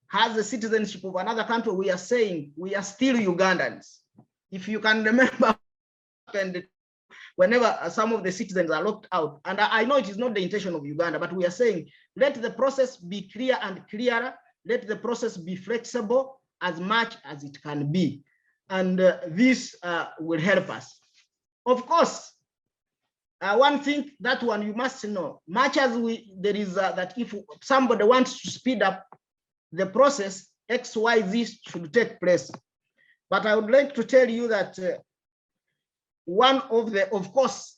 has the citizenship of another country, we are saying we are still Ugandans. If you can remember, and whenever some of the citizens are locked out, and I know it is not the intention of Uganda, but we are saying, let the process be clear and clearer. Let the process be flexible as much as it can be. and this will help us. Of course, one thing, that one you must know, much as there is that if somebody wants to speed up the process, XYZ should take place. But I would like to tell you that one of the, of course,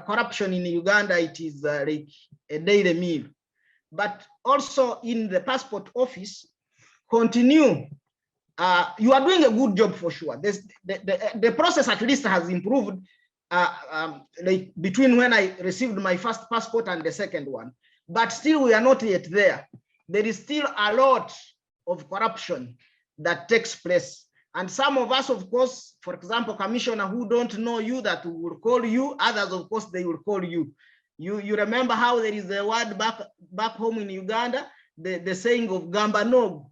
corruption in Uganda, it is like a daily meal. But also in the passport office, continue. You are doing a good job for sure. The process at least has improved like between when I received my first passport and the second one. But still, we are not yet there. There is still a lot of corruption that takes place. And some of us, of course, for example, commissioner who don't know you, that will call you, others, of course, they will call you. You remember how there is a word back home in Uganda, the saying of Gamba no.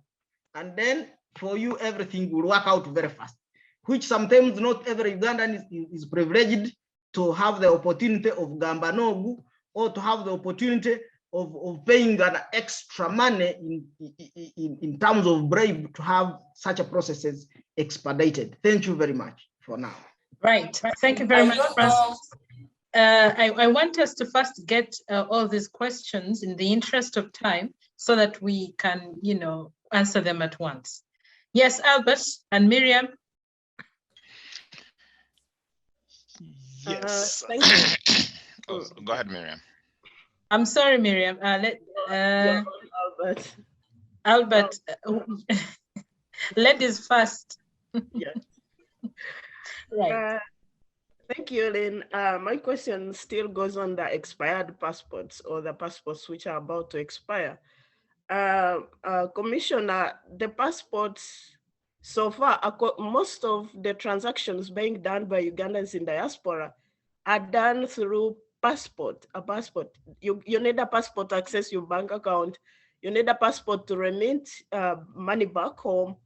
And then for you, everything will work out very fast, which sometimes not every Ugandan is privileged to have the opportunity of Gamba no, or to have the opportunity of paying an extra money in terms of bribe to have such a processes expedited. Thank you very much for now. Right. Thank you very much, Francis. I want us to first get all these questions in the interest of time so that we can, answer them at once. Yes, Albert and Miriam. Yes. Thank you. Oh, go ahead, Miriam. I'm sorry, Miriam. Albert, ladies first. Yeah. Right. Thank you, Lynn. My question still goes on the expired passports or the passports which are about to expire. Commissioner, the passports, so far, most of the transactions being done by Ugandans in diaspora are done through passport. You need a passport to access your bank account. You need a passport to remit money back home.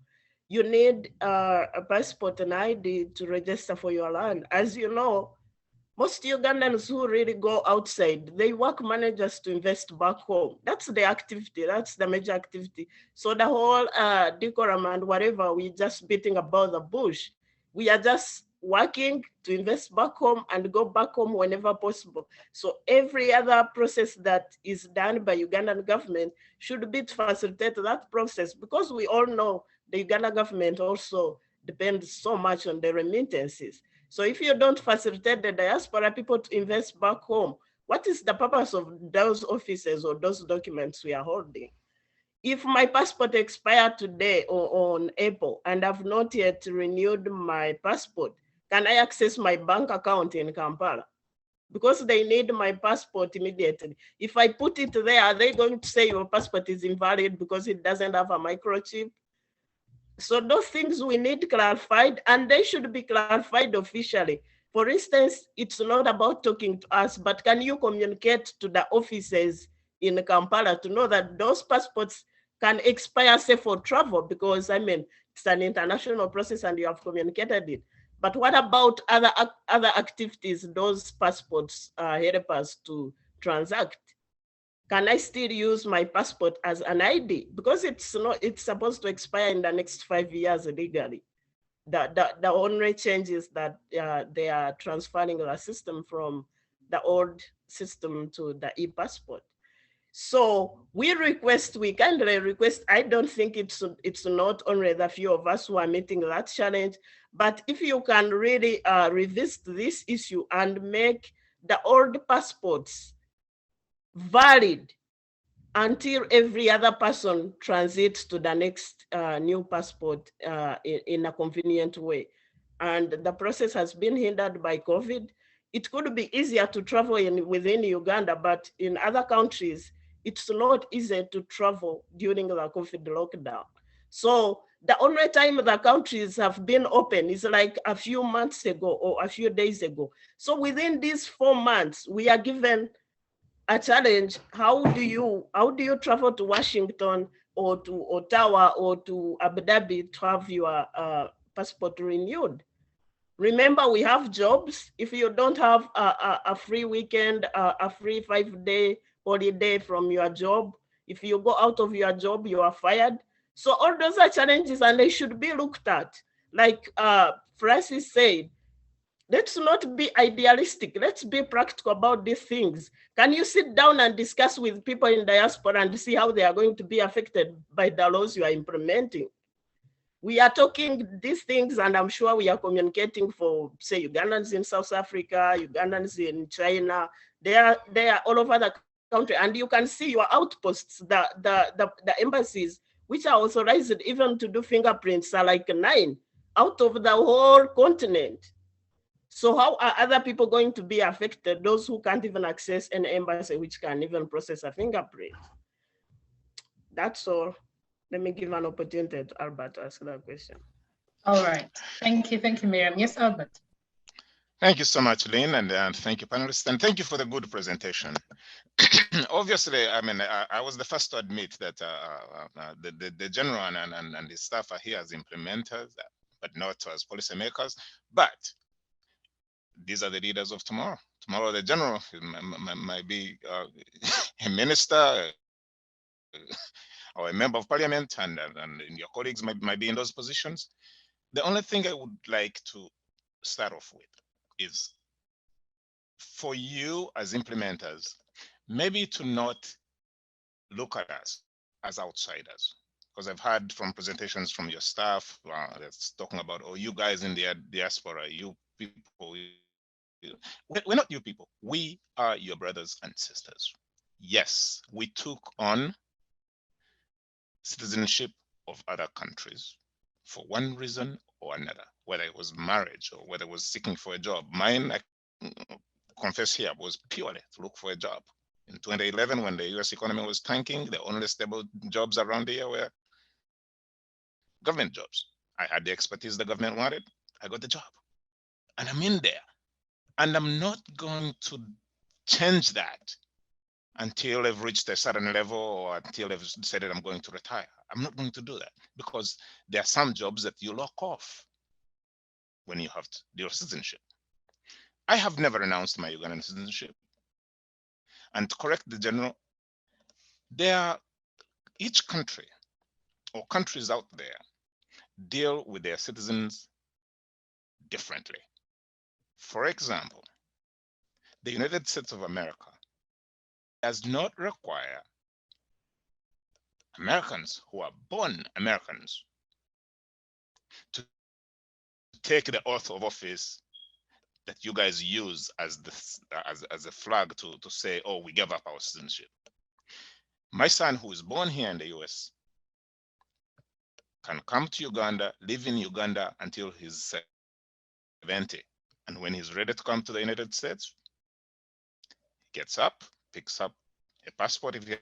You need a passport and ID to register for your land. As you know, most Ugandans who really go outside, they work managers to invest back home. That's the activity, that's the major activity. So the whole decorum and whatever, we're just beating about the bush. We are just working to invest back home and go back home whenever possible. So every other process that is done by Ugandan government should be to facilitate that process, because we all know the Ugandan government also depends so much on the remittances. So if you don't facilitate the diaspora people to invest back home, what is the purpose of those offices or those documents we are holding? If my passport expired today or on April and I've not yet renewed my passport, can I access my bank account in Kampala? Because they need my passport immediately. If I put it there, are they going to say your passport is invalid because it doesn't have a microchip? So those things we need clarified, and they should be clarified officially. For instance, it's not about talking to us, but can you communicate to the offices in Kampala to know that those passports can expire, say, for travel? Because I mean, it's an international process and you have communicated it. But what about other activities those passports help us to transact? Can I still use my passport as an ID? Because it's supposed to expire in the next 5 years legally. The only change is that they are transferring the system from the old system to the e-passport. So we kindly request, I don't think it's not only the few of us who are meeting that challenge, but if you can really revisit this issue and make the old passports valid until every other person transits to the next new passport in a convenient way. And the process has been hindered by COVID. It could be easier to travel within Uganda, but in other countries, it's not easy to travel during the COVID lockdown. So the only time the countries have been open is like a few months ago or a few days ago. So within these 4 months, we are given a challenge. How do you travel to Washington or to Ottawa or to Abu Dhabi to have your passport renewed? Remember, we have jobs. If you don't have a free weekend, a free 5-day holiday from your job, if you go out of your job, you are fired. So all those are challenges and they should be looked at. like Francis said, let's not be idealistic. Let's be practical about these things. Can you sit down and discuss with people in diaspora and see how they are going to be affected by the laws you are implementing? We are talking these things, and I'm sure we are communicating for, say, Ugandans in South Africa, Ugandans in China. They are all over the country, and you can see your outposts, the embassies, which are authorized even to do fingerprints, are like 9 out of the whole continent. So how are other people going to be affected? Those who can't even access an embassy which can even process a fingerprint. That's all. Let me give an opportunity to Albert to ask that question. All right. Thank you, Miriam. Yes, Albert. Thank you so much, Lynn, and thank you, panelists, and thank you for the good presentation. Obviously, I mean, I was the first to admit that the general and the staff are here as implementers, but not as policymakers. But these are the leaders of tomorrow. Tomorrow, the general might be a minister or a member of parliament, and your colleagues might be in those positions. The only thing I would like to start off with is for you as implementers, maybe to not look at us as outsiders, because I've heard from presentations from your staff that's talking about, oh, you guys in the diaspora, you people. We're not you people. We are your brothers and sisters. Yes, we took on citizenship of other countries for one reason or another, whether it was marriage or whether it was seeking for a job. Mine, I confess here, was purely to look for a job. In 2011, when the US economy was tanking, the only stable jobs around here were government jobs. I had the expertise the government wanted. I got the job. And I'm in there. And I'm not going to change that until I've reached a certain level or until I've decided I'm going to retire. I'm not going to do that because there are some jobs that you lock off when you have your citizenship. I have never renounced my Ugandan citizenship. And to correct the general, each country or countries out there deal with their citizens differently. For example, the United States of America does not require Americans who are born Americans to take the oath of office that you guys use as a flag to say, oh, we gave up our citizenship. My son, who is born here in the US, can come to Uganda, live in Uganda until he's 70. And when he's ready to come to the United States, he gets up, picks up a passport if he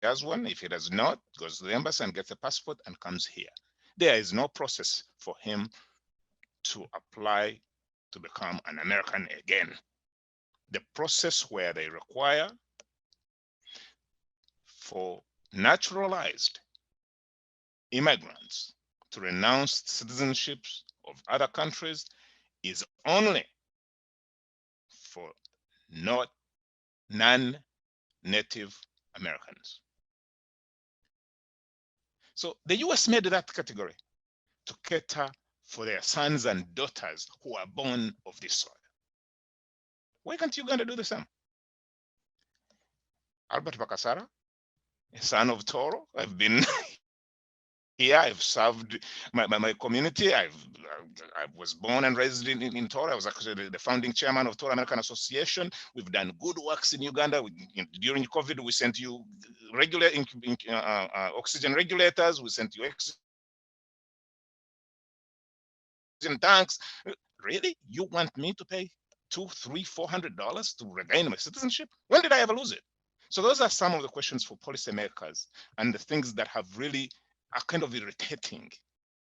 has one. If he does not, goes to the embassy and gets a passport and comes here. There is no process for him to apply to become an American again. The process where they require for naturalized immigrants to renounce citizenships of other countries is only for non-native Americans. So the US made that category to cater for their sons and daughters who are born of this soil. Why can't Uganda do the same? Albert Bakasara, a son of Toro, I've been here, I've served my community. I was born and raised in Toro. I was actually the founding chairman of Toro American Association. We've done good works in Uganda. During COVID, we sent you regular oxygen regulators. We sent you oxygen tanks. Really? You want me to pay $200, $300, $400 to regain my citizenship? When did I ever lose it? So those are some of the questions for policymakers and the things that have really are kind of irritating,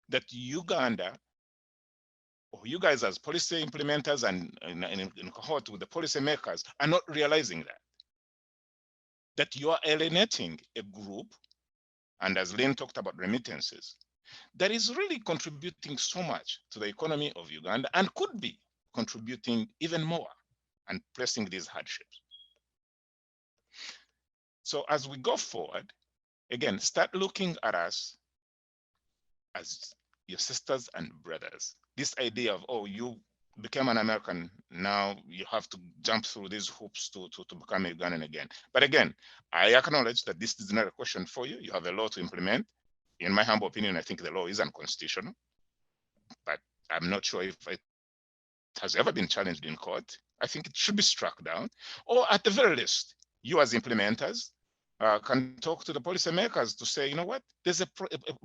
that Uganda, or you guys as policy implementers and in cohort with the policymakers, are not realizing that you are alienating a group, and as Lynn talked about remittances, that is really contributing so much to the economy of Uganda and could be contributing even more and pressing these hardships. So as we go forward, again, start looking at us as your sisters and brothers. This idea of, oh, you became an American, now you have to jump through these hoops to become a Ugandan again. But again, I acknowledge that this is not a question for you. You have a law to implement. In my humble opinion, I think the law is unconstitutional, but I'm not sure if it has ever been challenged in court. I think it should be struck down, or at the very least, you as implementers can talk to the policymakers to say, you know what, there's a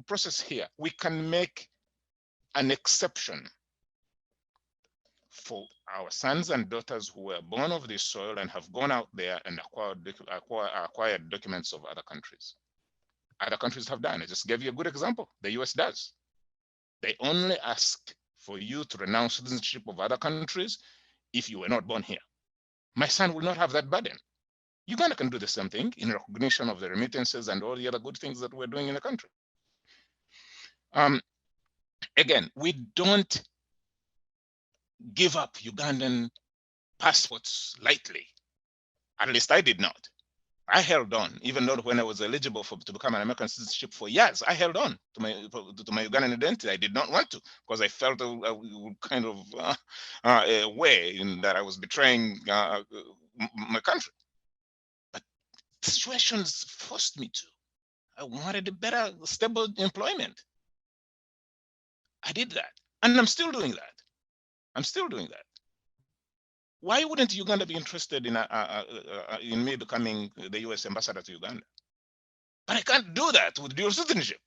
process here. We can make an exception for our sons and daughters who were born of this soil and have gone out there and acquired documents of other countries. Other countries have done. I just gave you a good example. The US does. They only ask for you to renounce citizenship of other countries if you were not born here. My son will not have that burden. Uganda can do the same thing in recognition of the remittances and all the other good things that we're doing in the country. Again, we don't give up Ugandan passports lightly. At least I did not. I held on, even though when I was eligible to become an American citizenship for years, I held on to my Ugandan identity. I did not want to, because I felt a kind of a way in that I was betraying my country. But situations forced me to. I wanted a better, stable employment. I did that, and I'm still doing that. I'm still doing that. Why wouldn't Uganda be interested in me becoming the US ambassador to Uganda? But I can't do that with dual citizenship.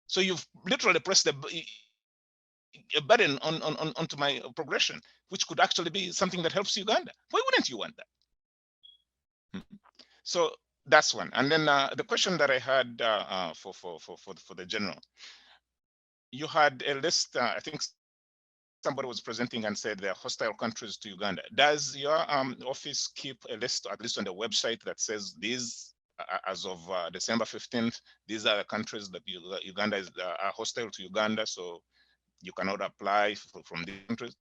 So you've literally pressed a burden onto my progression, which could actually be something that helps Uganda. Why wouldn't you want that? So that's one. And then the question that I had for the general, you had a list, I think somebody was presenting and said there are hostile countries to Uganda. Does your office keep a list, at least on the website, that says these, as of December 15th, these are the countries that Uganda are hostile to Uganda, so you cannot apply from these countries?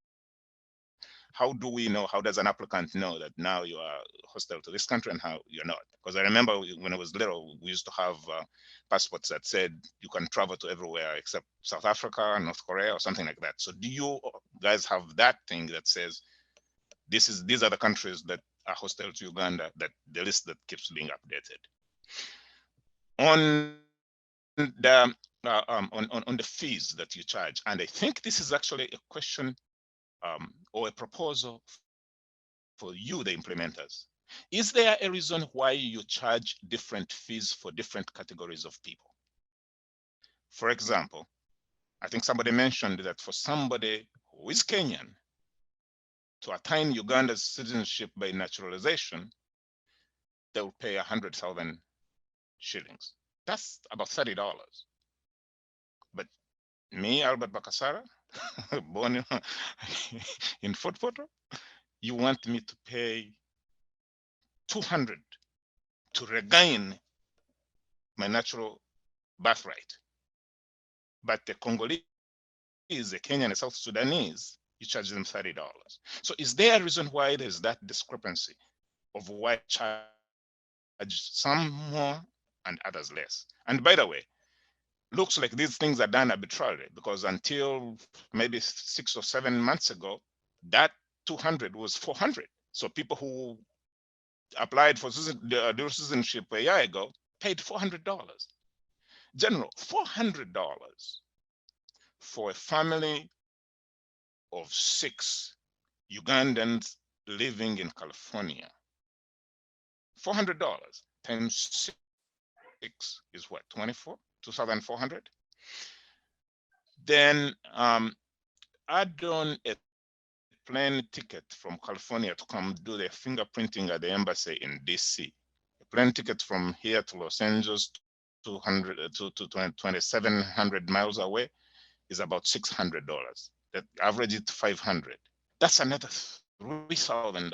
How do we know, how does an applicant know that now you are hostile to this country and how you're not? Because I remember when I was little, we used to have passports that said you can travel to everywhere except South Africa, North Korea, or something like that. So do you guys have that thing that says these are the countries that are hostile to Uganda, that the list that keeps being updated? On the fees that you charge, and I think this is actually a question or a proposal for you, the implementers. Is there a reason why you charge different fees for different categories of people? For example, I think somebody mentioned that for somebody who is Kenyan to attain Uganda's citizenship by naturalization, they will pay 100,000 shillings. That's about $30. But me, Albert Bakasara, born in Fort Portal, you want me to pay 200 to regain my natural birthright. But the Congolese, the Kenyan, and South Sudanese, you charge them $30. So is there a reason why there's that discrepancy of why charge some more and others less? And by the way, looks like these things are done arbitrarily, because until maybe 6 or 7 months ago, that 200 was 400. So people who applied for dual citizenship a year ago paid $400. General, $400 for a family of 6 Ugandans living in California. $400 times 6 is what, 2,400? Then add on a plane ticket from California to come do the fingerprinting at the embassy in DC. A plane ticket from here to Los Angeles, 2,700 miles away, is about $600. That average it to 500. That's another $3,000.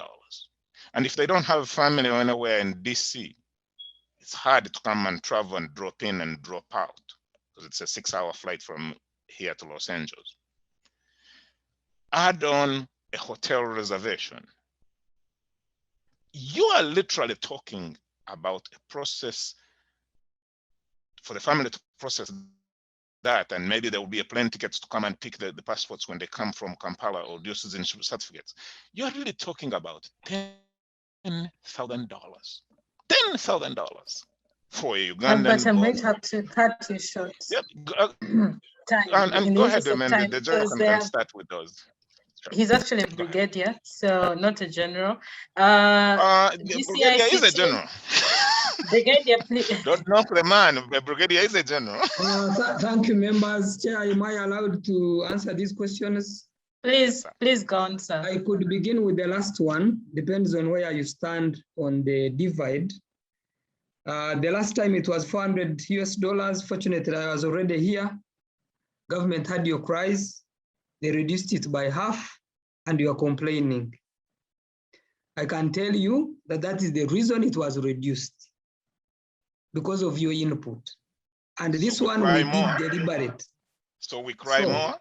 And if they don't have a family anywhere in DC, it's hard to come and travel and drop in and drop out, because it's a 6-hour flight from here to Los Angeles. Add on a hotel reservation. You are literally talking about a process for the family to process that, and maybe there will be a plane tickets to come and pick the passports when they come from Kampala or do citizenship certificates. You're really talking about $10,000. $10,000 for a Ugandan. But I might have to cut you short. Yep. And go ahead, man. The general can start with those. Sure. He's actually a brigadier, so not a general. Brigadier is a general. Brigadier, please. Don't knock the man. The brigadier is a general. Thank you, members. Chair, am I allowed to answer these questions? Please go on, sir. I could begin with the last one. Depends on where you stand on the divide. The last time it was $400 US. Fortunately, I was already here. Government had your cries. They reduced it by half, and you are complaining. I can tell you that that is the reason it was reduced, because of your input. And this one we did deliberate. So we cry more?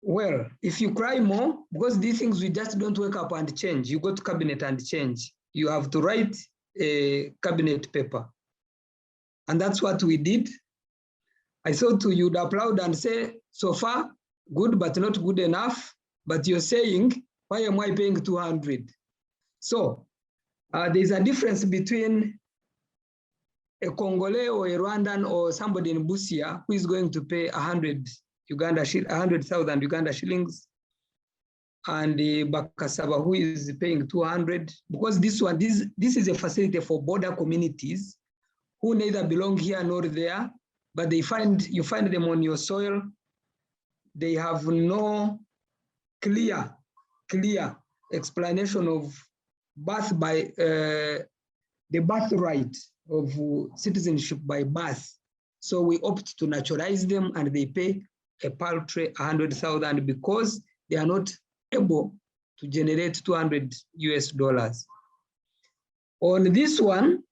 Well, if you cry more, because these things we just don't wake up and change. You go to cabinet and change. You have to write a cabinet paper. And that's what we did. I thought you'd applaud and say, so far, good, but not good enough. But you're saying, why am I paying 200? So there's a difference between a Congolese or a Rwandan or somebody in Busia who is going to pay 100,000 Uganda shillings, and the Bakasaba who is paying 200, because this is a facility for border communities who neither belong here nor there, but you find them on your soil. They have no clear explanation of birth by the birthright of citizenship by birth. So we opt to naturalize them, and they pay a paltry 100,000 because they are not able to generate $200 US. On this one,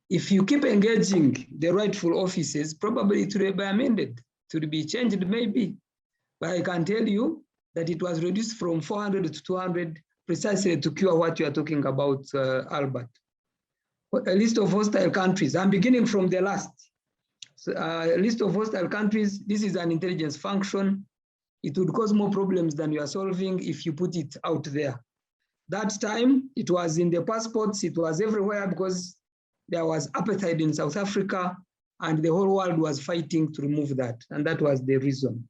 if you keep engaging the rightful offices, probably it will be amended, to be changed maybe. But I can tell you that it was reduced from 400 to 200 precisely to cure what you are talking about, Albert. A list of hostile countries. I'm beginning from the last. So, a list of hostile countries. This is an intelligence function. It would cause more problems than you are solving if you put it out there. That time, it was in the passports. It was everywhere because there was apartheid in South Africa, and the whole world was fighting to remove that. And that was the reason.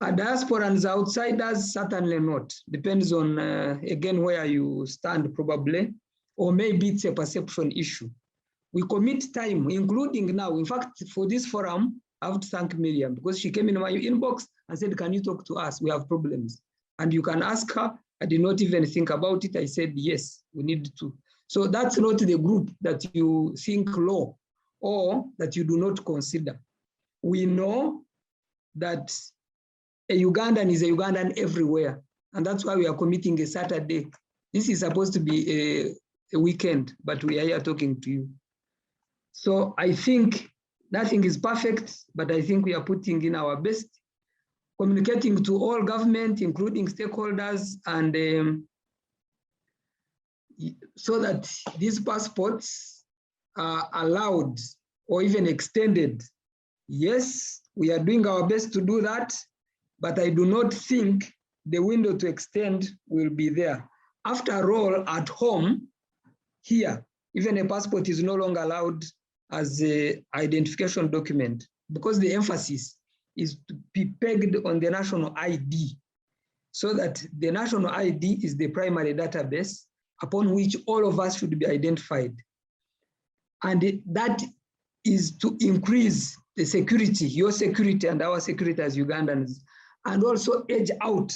Diasporans, outsiders, certainly not. Depends on, again, where you stand probably, or maybe it's a perception issue. We commit time, including now. In fact, for this forum, I have to thank Miriam because she came in my inbox and said, can you talk to us? We have problems. And you can ask her. I did not even think about it. I said, yes, we need to. So that's not the group that you think low or that you do not consider. We know that a Ugandan is a Ugandan everywhere. And that's why we are committing a Saturday. This is supposed to be a weekend, but we are here talking to you. So I think nothing is perfect, but I think we are putting in our best, communicating to all government, including stakeholders, and so that these passports are allowed or even extended. Yes, we are doing our best to do that, but I do not think the window to extend will be there. After all, at home, here, even a passport is no longer allowed as an identification document because the emphasis is to be pegged on the national ID, so that the national ID is the primary database upon which all of us should be identified. And that is to increase the security, your security and our security as Ugandans, and also edge out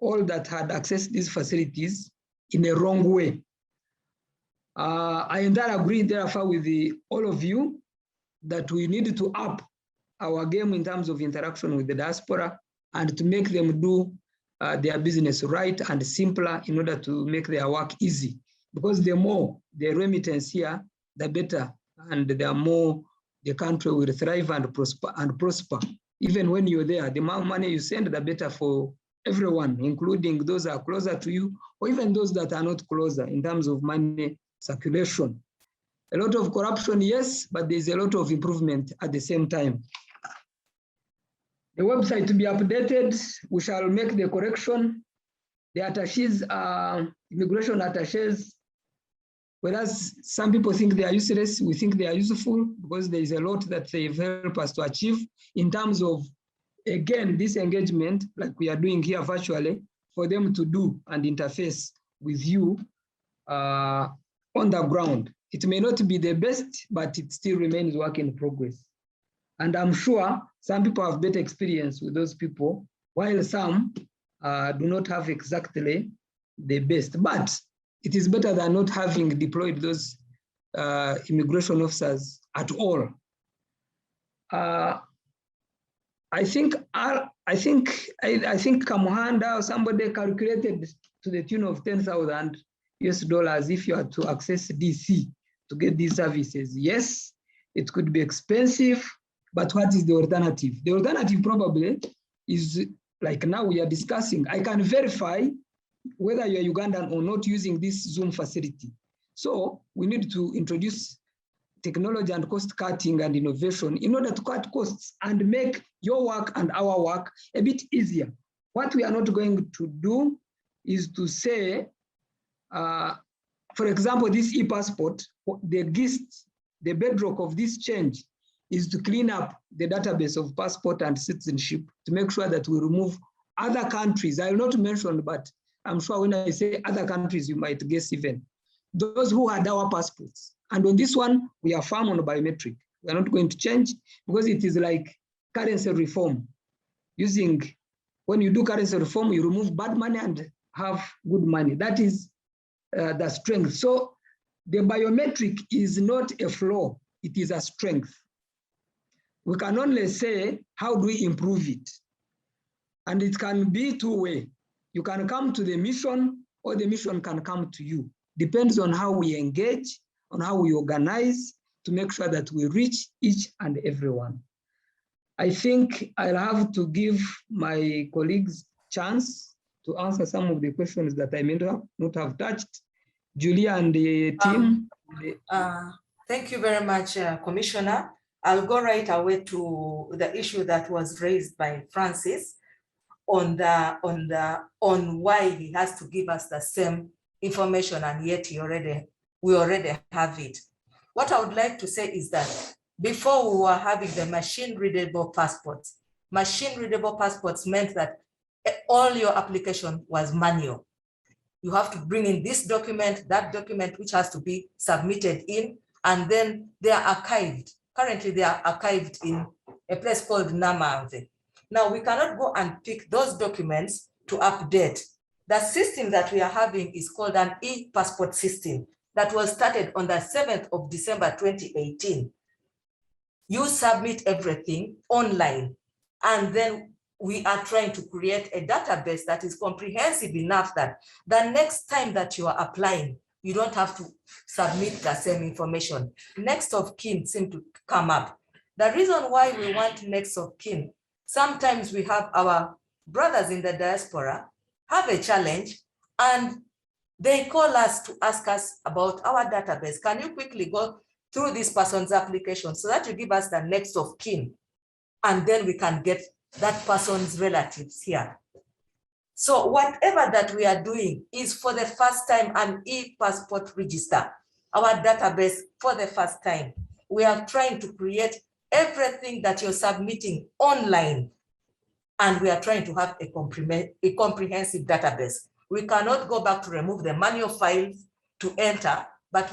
all that had accessed these facilities in a wrong way. I entirely agree, therefore, with all of you that we need to up our game in terms of interaction with the diaspora and to make them do their business right and simpler in order to make their work easy. Because the more the remittance here, the better, and the more the country will thrive and prosper. Even when you're there, the more money you send, the better for everyone, including those that are closer to you, or even those that are not closer in terms of money circulation. A lot of corruption, yes, but there's a lot of improvement at the same time. The website to be updated, we shall make the correction. The attaches are immigration attaches. Whereas some people think they are useless, we think they are useful because there is a lot that they help us to achieve in terms of, again, this engagement, like we are doing here virtually, for them to do and interface with you on the ground. It may not be the best, but it still remains work in progress. And I'm sure some people have better experience with those people, while some do not have exactly the best. But it is better than not having deployed those immigration officers at all. I think Kamuhanda or somebody calculated to the tune of $10,000 US if you are to access DC to get these services. Yes, it could be expensive, but what is the alternative? The alternative probably is like now we are discussing. I can verify whether you're Ugandan or not using this Zoom facility. So we need to introduce technology and cost cutting and innovation in order to cut costs and make your work and our work a bit easier. What we are not going to do is to say, for example, this e-passport, the gist, the bedrock of this change is to clean up the database of passport and citizenship to make sure that we remove other countries. I will not mention, but I'm sure when I say other countries, you might guess even those who had our passports. And on this one, we are firm on biometric. We're not going to change because it is like currency reform. When you do currency reform, you remove bad money and have good money. That is the strength. So the biometric is not a flaw, it is a strength. We can only say, how do we improve it? And it can be two-way. You can come to the mission or the mission can come to you. Depends on how we engage, on how we organize to make sure that we reach each and everyone. I think I'll have to give my colleagues chance to answer some of the questions that I may not have touched. Julia and the team. Thank you very much, Commissioner. I'll go right away to the issue that was raised by Francis on why he has to give us the same information and yet we already have it. What I would like to say is that before we were having the machine-readable passports meant that all your application was manual. You have to bring in this document, that document, which has to be submitted in, and then they are archived. Currently, they are archived in a place called Namanya. Now, we cannot go and pick those documents to update. The system that we are having is called an e-passport system that was started on the 7th of December, 2018. You submit everything online, and then we are trying to create a database that is comprehensive enough that the next time that you are applying, you don't have to submit the same information. Next of kin seem to come up. The reason why we want next of kin, sometimes we have our brothers in the diaspora have a challenge and they call us to ask us about our database. Can you quickly go through this person's application so that you give us the next of kin, and then we can get that person's relatives here. So whatever that we are doing is for the first time an e-passport register, our database for the first time. We are trying to create everything that you're submitting online, and we are trying to have a comprehensive database. We cannot go back to remove the manual files to enter, but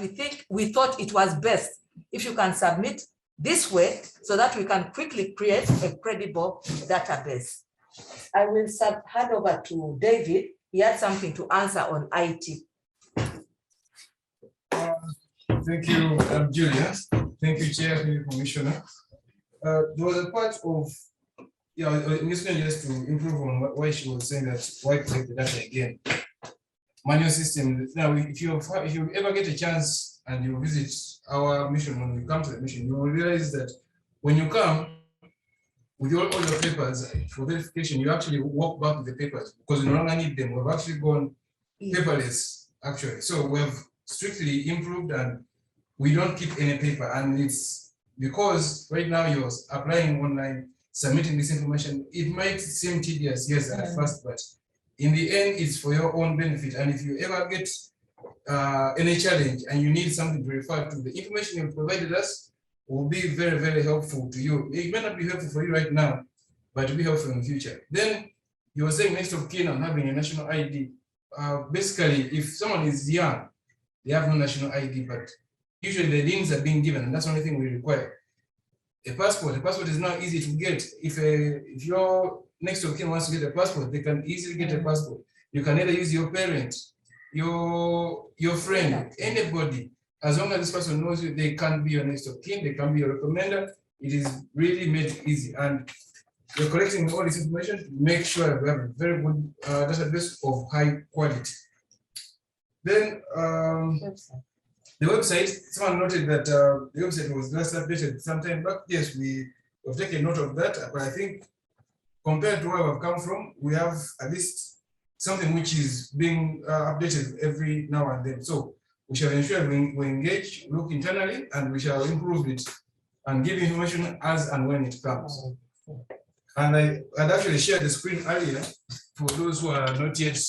we thought it was best if you can submit this way so that we can quickly create a credible database. I will hand over to David. He had something to answer on IT. Thank you, Julia. Thank you, Chair. Thank you, Commissioner. There was a part of, just to improve on why she was saying that why collect the data again. Manual system. Now, if you ever get a chance and you visit our mission, when you come to the mission, you will realize that when you come with all your papers for verification, you actually walk back with the papers because you no longer need them. We've actually gone paperless, actually. So we have strictly improved and we don't keep any paper. And it's because right now you're applying online, submitting this information. It might seem tedious, yes, at first, but in the end, it's for your own benefit. And if you ever get any challenge and you need something to refer to, the information you provided us will be very, very helpful to you. It may not be helpful for you right now, but it will be helpful in the future. Then you were saying next of kin on having a national ID. Basically, if someone is young, they have no national ID, but usually the names are being given, and that's the only thing we require. A passport is not easy to get. If your next of kin wants to get a passport, they can easily get a passport. You can either use your parent, your friend, anybody. As long as this person knows you, they can be your next of kin, they can be your recommender. It is really made easy. And you're collecting all this information to make sure we have a very good database of high quality. Then the website, someone noted that the website was last updated some time back. Yes, we have taken note of that, but I think compared to where we've come from, we have at least something which is being updated every now and then. So we shall ensure we engage, look internally, and we shall improve it and give information as and when it comes. And I had actually shared the screen earlier for those who are not yet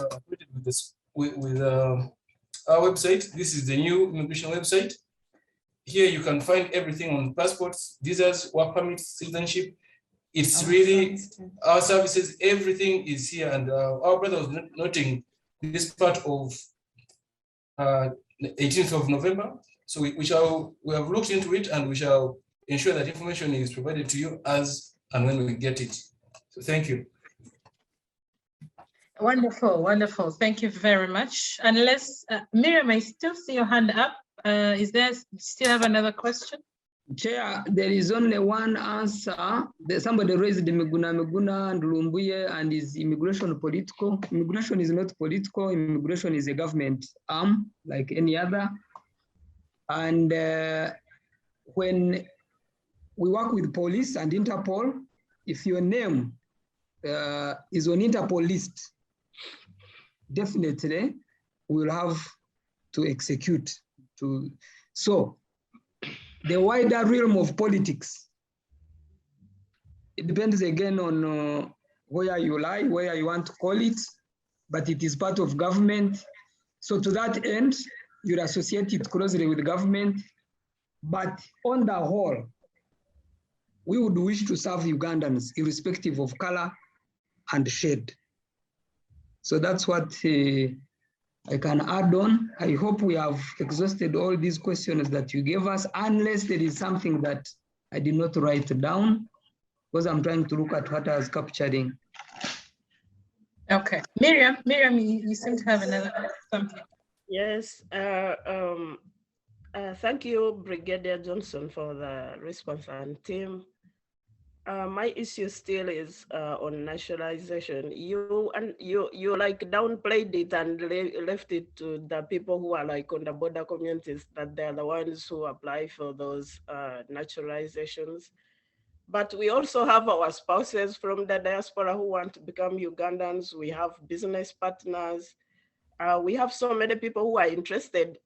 acquainted with this with our website. This is the new immigration website. Here you can find everything on passports, visas, work permits, citizenship. It's really our services, everything is here. And our brother was noting this part of 18th of November. So we have looked into it, and we shall ensure that information is provided to you as and when we get it. So thank you. Wonderful, wonderful. Thank you very much. Unless, Miriam, I still see your hand up. Is there still have another question? Chair, there is only one answer. Somebody raised the Meguna and Lumbuye and is immigration political. Immigration is not political. Immigration is a government arm like any other. And when we work with police and Interpol, if your name is on Interpol list, definitely we'll have to execute. So the wider realm of politics, it depends again on where you lie, where you want to call it, but it is part of government. So to that end, you're associated closely with government, but on the whole, we would wish to serve Ugandans irrespective of color and shade. So that's what I can add on. I hope we have exhausted all these questions that you gave us, unless there is something that I did not write down, because I'm trying to look at what I was capturing. Okay, Miriam, you seem to have another something. Yes, thank you, Brigadier Johnson, for the response and team. My issue still is on nationalization. You like downplayed it and left it to the people who are like on the border communities, that they're the ones who apply for those naturalizations. But we also have our spouses from the diaspora who want to become Ugandans. We have business partners. We have so many people who are interested.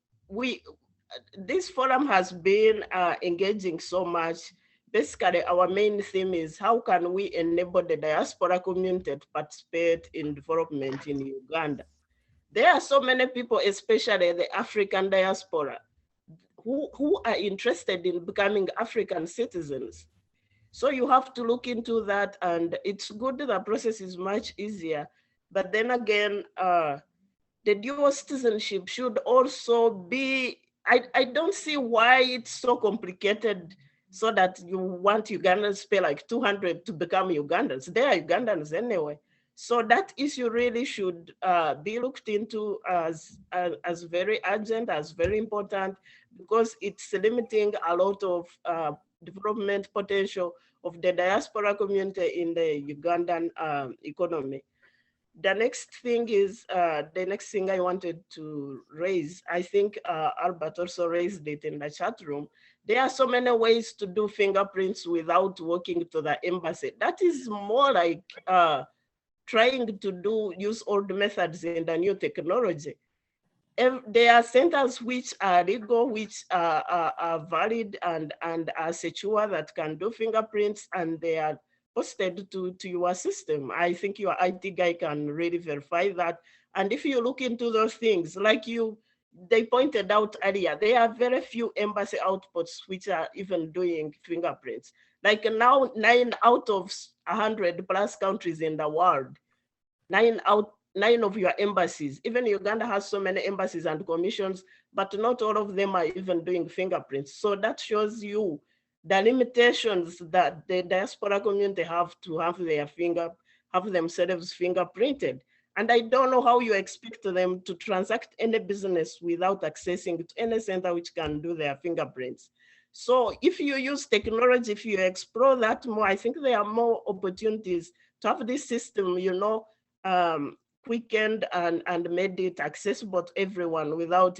This forum has been engaging so much. Basically, our main theme is how can we enable the diaspora community to participate in development in Uganda? There are so many people, especially the African diaspora, who are interested in becoming African citizens. So you have to look into that, and it's good that the process is much easier. But then again, the dual citizenship should also be, I don't see why it's so complicated so that you want Ugandans to pay like 200 to become Ugandans. They are Ugandans anyway. So that issue really should be looked into as very urgent, as very important, because it's limiting a lot of development potential of the diaspora community in the Ugandan economy. The next thing is, the next thing I wanted to raise, I think Albert also raised it in the chat room. There are so many ways to do fingerprints without walking to the embassy. That is more like trying to use old methods in the new technology. there are centers which are legal, which are valid and are secure, that can do fingerprints, and they are posted to your system. I think your IT guy can really verify that. And if you look into those things, like they pointed out earlier, there are very few embassy outposts which are even doing fingerprints. Like now, 9 out of 100 plus countries in the world, 9 of your embassies, even Uganda has so many embassies and commissions, but not all of them are even doing fingerprints. So that shows you the limitations that the diaspora community have to have themselves fingerprinted. And I don't know how you expect them to transact any business without accessing to any center which can do their fingerprints. So if you use technology, if you explore that more, I think there are more opportunities to have this system, quickened and made it accessible to everyone without,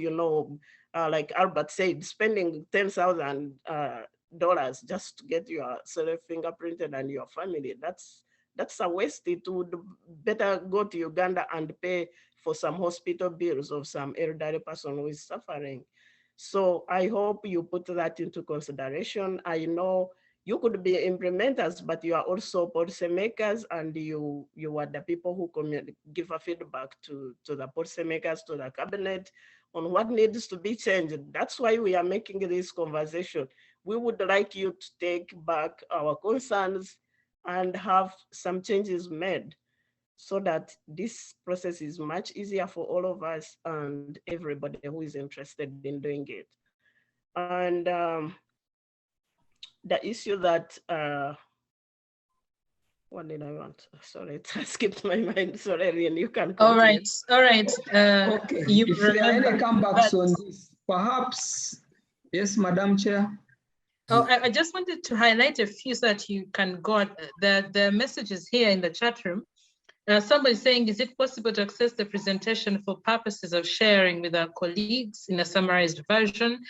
like Albert said, spending $10,000 just to get yourself fingerprinted and your family. That's a waste. It would better go to Uganda and pay for some hospital bills of some elderly person who is suffering. So I hope you put that into consideration. I know you could be implementers, but you are also policy makers, and you are the people who give a feedback to the policy makers, to the cabinet, on what needs to be changed. That's why we are making this conversation. We would like you to take back our concerns and have some changes made so that this process is much easier for all of us and everybody who is interested in doing it. And the issue that, what did I want? Sorry, it skipped my mind. Sorry, Rian, you can continue. All right. Okay, if there are any comebacks on this, perhaps, yes, Madam Chair. Oh, I just wanted to highlight a few so that you can go on. The messages here in the chat room. Somebody saying, is it possible to access the presentation for purposes of sharing with our colleagues in a summarized version?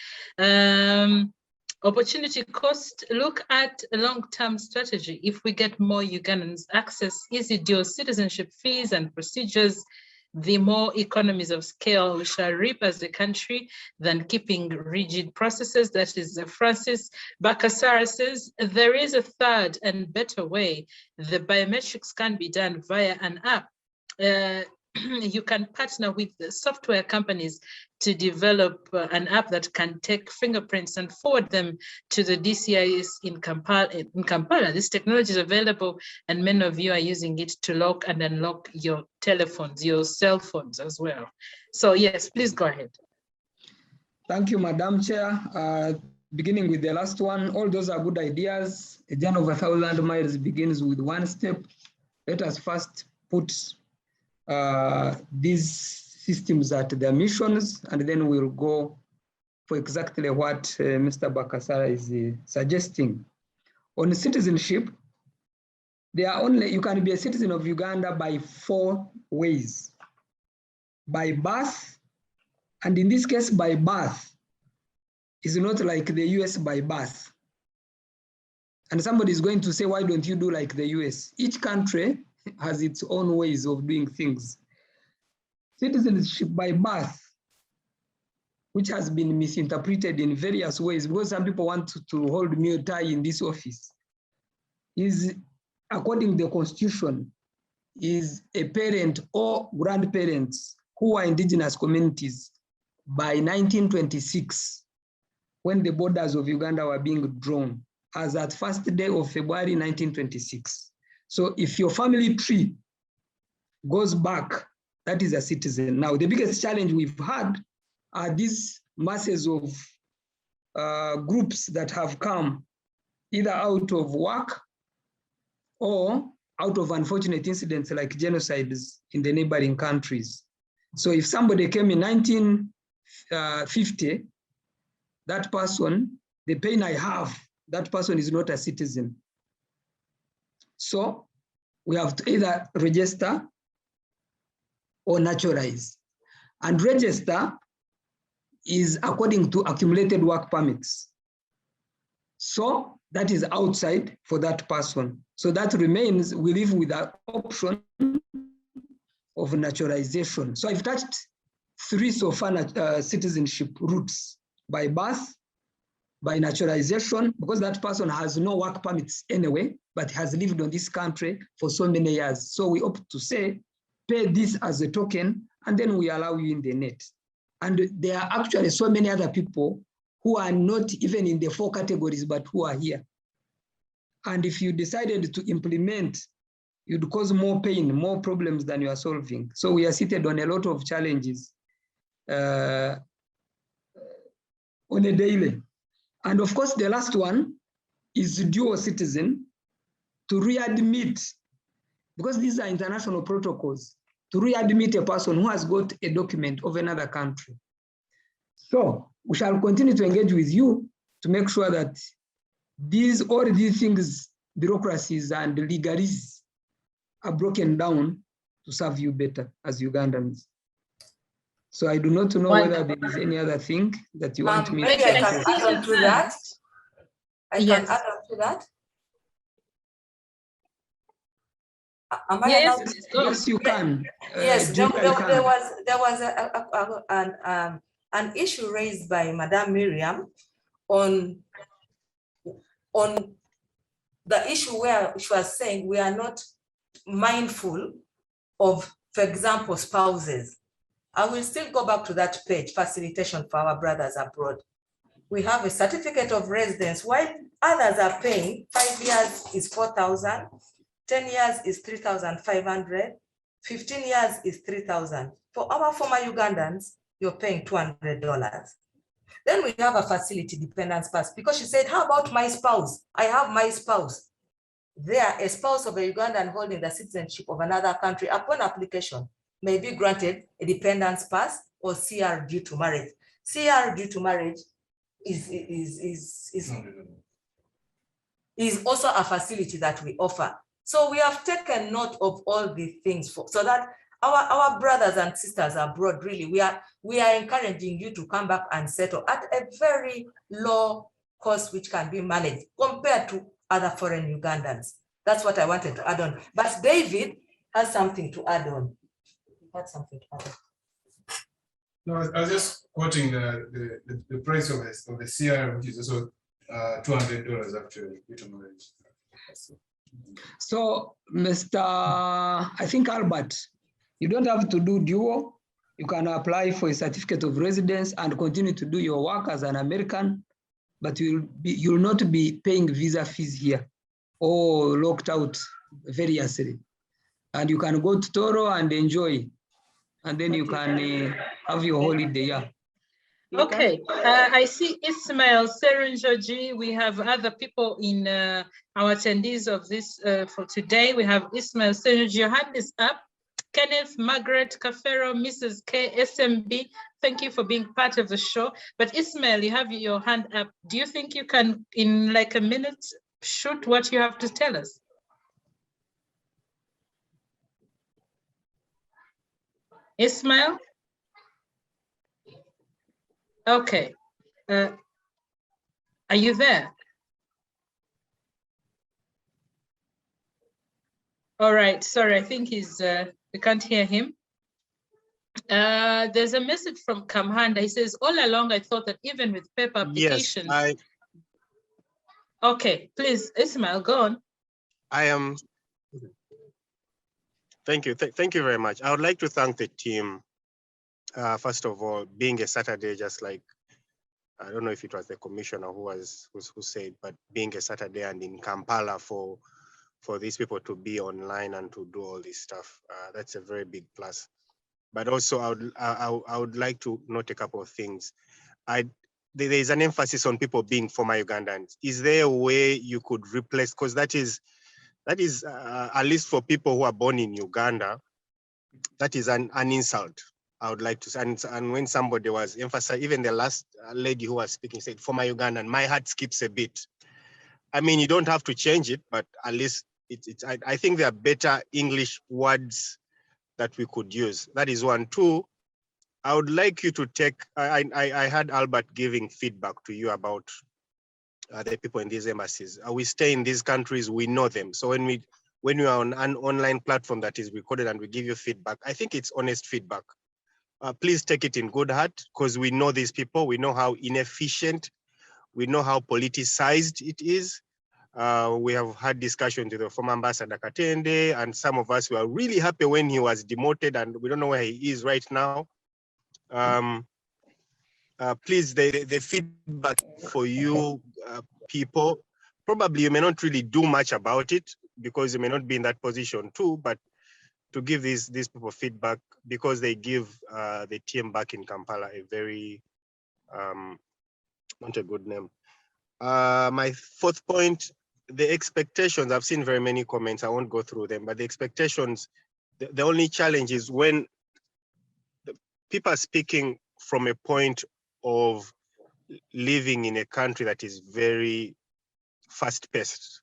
Opportunity cost, look at a long-term strategy. If we get more Ugandans access easy dual citizenship fees and procedures, the more economies of scale we shall reap as a country than keeping rigid processes. That is Francis Bakasara says, there is a third and better way. The biometrics can be done via an app. You can partner with the software companies to develop an app that can take fingerprints and forward them to the DCIS in Kampala. This technology is available and many of you are using it to lock and unlock your telephones, your cell phones as well. So yes, please go ahead. Thank you, Madam Chair. Beginning with the last one, all those are good ideas. A journey of 1,000 miles begins with one step. Let us first put these systems at their missions, and then we'll go for exactly what Mr. Bakasara is suggesting. On citizenship, you can be a citizen of Uganda by 4 ways. By birth, and in this case, by birth is not like the US by birth. And somebody is going to say, why don't you do like the US? Each country has its own ways of doing things. Citizenship by birth, which has been misinterpreted in various ways, because some people want to hold me a tie in this office, is, according to the Constitution, is a parent or grandparents who are indigenous communities by 1926, when the borders of Uganda were being drawn, as at 1st day of February 1926. So if your family tree goes back, that is a citizen. Now, the biggest challenge we've had are these masses of groups that have come either out of work or out of unfortunate incidents like genocides in the neighboring countries. So if somebody came in 1950, that person, the pain I have, that person is not a citizen. So we have to either register or naturalize. And register is according to accumulated work permits. So that is outside for that person. So that remains, we live with the option of naturalization. So I've touched 3 so far citizenship routes: by birth, by naturalization, because that person has no work permits anyway, but has lived on this country for so many years. So we opt to say, pay this as a token, and then we allow you in the net. And there are actually so many other people who are not even in the 4 categories, but who are here. And if you decided to implement, you'd cause more pain, more problems than you are solving. So we are seated on a lot of challenges on a daily. And of course, the last one is dual citizen, to readmit, because these are international protocols, to readmit a person who has got a document of another country. So we shall continue to engage with you to make sure that all these things, bureaucracies and legalities, are broken down to serve you better as Ugandans. So I do not know whether there is any other thing that you want me to maybe I can add on to that. I can add on to that. Am I allowed to? Yes, you can. Yes, there was an issue raised by Madame Miriam on the issue where she was saying we are not mindful of, for example, spouses. I will still go back to that page, facilitation for our brothers abroad. We have a certificate of residence, while others are paying. 5 years is 4,000, 10 years is 3,500, 15 years is 3,000. For our former Ugandans, you're paying $200. Then we have a facility dependence pass, because she said, how about my spouse? I have my spouse. There, a spouse of a Ugandan holding the citizenship of another country upon application may be granted a dependence pass or CR due to marriage. CR due to marriage is also a facility that we offer. So we have taken note of all these things so that our brothers and sisters abroad, really, we are encouraging you to come back and settle at a very low cost, which can be managed compared to other foreign Ugandans. That's what I wanted to add on. But David has something to add on. No, I was just quoting the price of the CR, which is also $200 actually. So, Mr. I think Albert, you don't have to do dual. You can apply for a certificate of residence and continue to do your work as an American, but you'll not be paying visa fees here or locked out variously. And you can go to Toro and enjoy, and then you can have your holiday. Yeah. Okay, I see Ismail Serunjoji. We have other people in our attendees of this for today. We have Ismail Serunjoji. Your hand is up. Kenneth, Margaret, Kafero, Mrs. K, SMB, thank you for being part of the show. But Ismail, you have your hand up. Do you think you can, in like a minute, shoot what you have to tell us? Ismail? Okay. Are you there? All right, sorry, I think he's, we can't hear him. There's a message from Kamhanda. He says, all along I thought that even with paper applications. Yes, Okay, please, Ismail, go on. I am. Thank you. Thank you very much. I would like to thank the team. First of all, being a Saturday, just like, I don't know if it was the commissioner who said, but being a Saturday and in Kampala for these people to be online and to do all this stuff, that's a very big plus. But also, I would like to note a couple of things. There is an emphasis on people being former Ugandans. Is there a way you could replace, because that is at least for people who are born in Uganda, that is an insult. I would like to say, and when somebody was emphasizing, even the last lady who was speaking said, former Ugandan, my heart skips a bit. I mean, you don't have to change it, but at least I think there are better English words that we could use. That is one. Two, I would like you to take, I had Albert giving feedback to you about the people in these embassies. We stay in these countries, we know them. So when we are on an online platform that is recorded and we give you feedback, I think it's honest feedback. please take it in good heart, because we know these people, we know how inefficient, we know how politicized it is. We have had discussions with the former Ambassador Katende, and some of us were really happy when he was demoted, and we don't know where he is right now. Please, the feedback for you people, probably you may not really do much about it because you may not be in that position too, but to give these people feedback, because they give the team back in Kampala a very, not a good name. My fourth point, the expectations, I've seen very many comments, I won't go through them, but the expectations, the only challenge is when the people are speaking from a point of living in a country that is very fast-paced.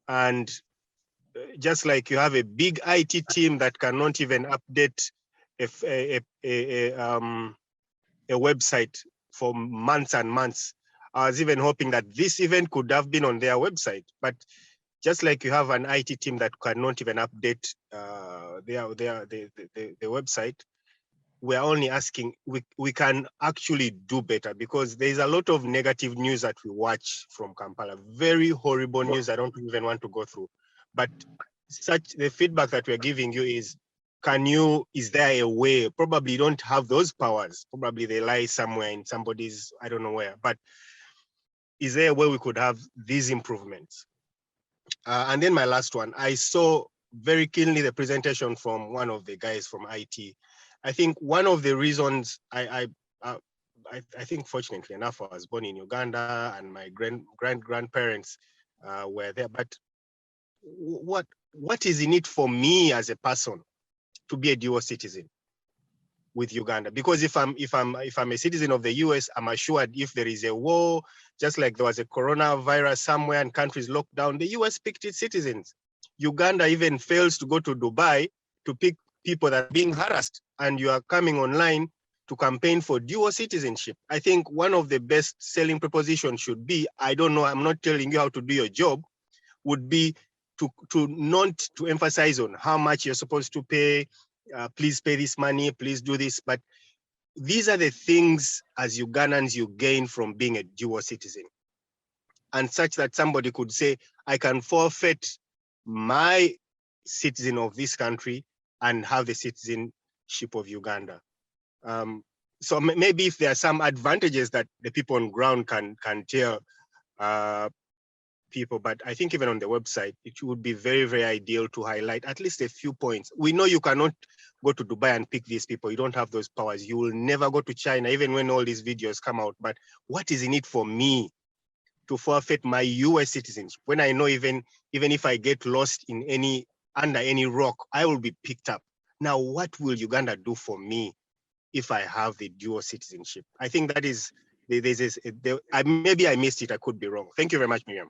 And just like you have a big IT team that cannot even update a website for months and months. I was even hoping that this event could have been on their website, but just like you have an IT team that cannot even update the website, we're only asking, we can actually do better, because there's a lot of negative news that we watch from Kampala, very horrible news I don't even want to go through. But the feedback that we're giving you is, is there a way, probably you don't have those powers, probably they lie somewhere in somebody's, I don't know where, but is there a way we could have these improvements? And then my last one, I saw very keenly the presentation from one of the guys from IT. I think one of the reasons I think, fortunately enough, I was born in Uganda and my grandparents were there. But what is in it for me as a person to be a dual citizen with Uganda? Because if I'm a citizen of the US, I'm assured if there is a war, just like there was a coronavirus somewhere and countries locked down, the US picked its citizens. Uganda even fails to go to Dubai to pick people that are being harassed, and you are coming online to campaign for dual citizenship. I think one of the best selling propositions should be, I don't know, I'm not telling you how to do your job, would be to not to emphasize on how much you're supposed to pay, please pay this money, please do this. But these are the things as Ugandans you gain from being a dual citizen. And such that somebody could say, I can forfeit my citizen of this country and have the citizenship of Uganda. So maybe if there are some advantages that the people on ground can tell people, but I think even on the website, it would be very, very ideal to highlight at least a few points. We know you cannot go to Dubai and pick these people. You don't have those powers. You will never go to China, even when all these videos come out. But what is in it for me to forfeit my US citizens, when I know even if I get lost in under any rock, I will be picked up. Now, what will Uganda do for me if I have the dual citizenship? I think that is, maybe I missed it, I could be wrong. Thank you very much, Miriam.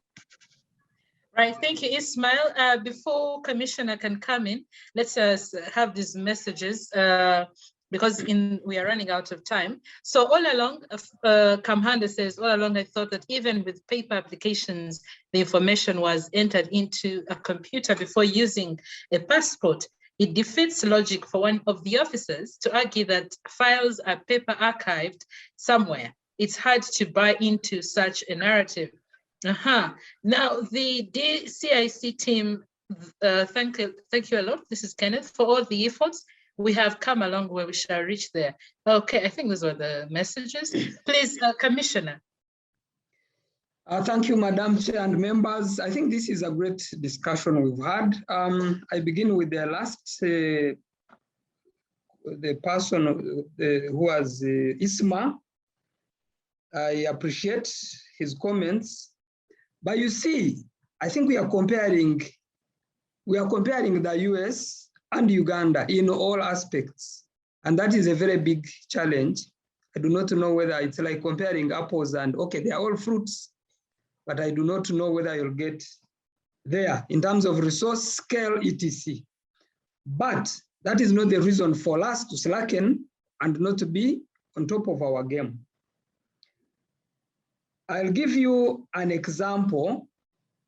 Right, thank you, Ismail. Before Commissioner can come in, let's have these messages because we are running out of time. So all along, Kamhanda says, all along I thought that even with paper applications, the information was entered into a computer before using a passport. It defeats logic for one of the officers to argue that files are paper archived somewhere. It's hard to buy into such a narrative. Now, the DCIC team, thank you a lot. This is Kenneth, for all the efforts. We have come along where we shall reach there. Okay, I think those were the messages. Please, Commissioner. Thank you, Madam Chair and members. I think this is a great discussion we've had. I begin with the last, the person who was Isma. I appreciate his comments. But you see, I think we are comparing the US and Uganda in all aspects. And that is a very big challenge. I do not know whether it's like comparing apples and, okay, they are all fruits, but I do not know whether you'll get there in terms of resource scale, etc. But that is not the reason for us to slacken and not to be on top of our game. I'll give you an example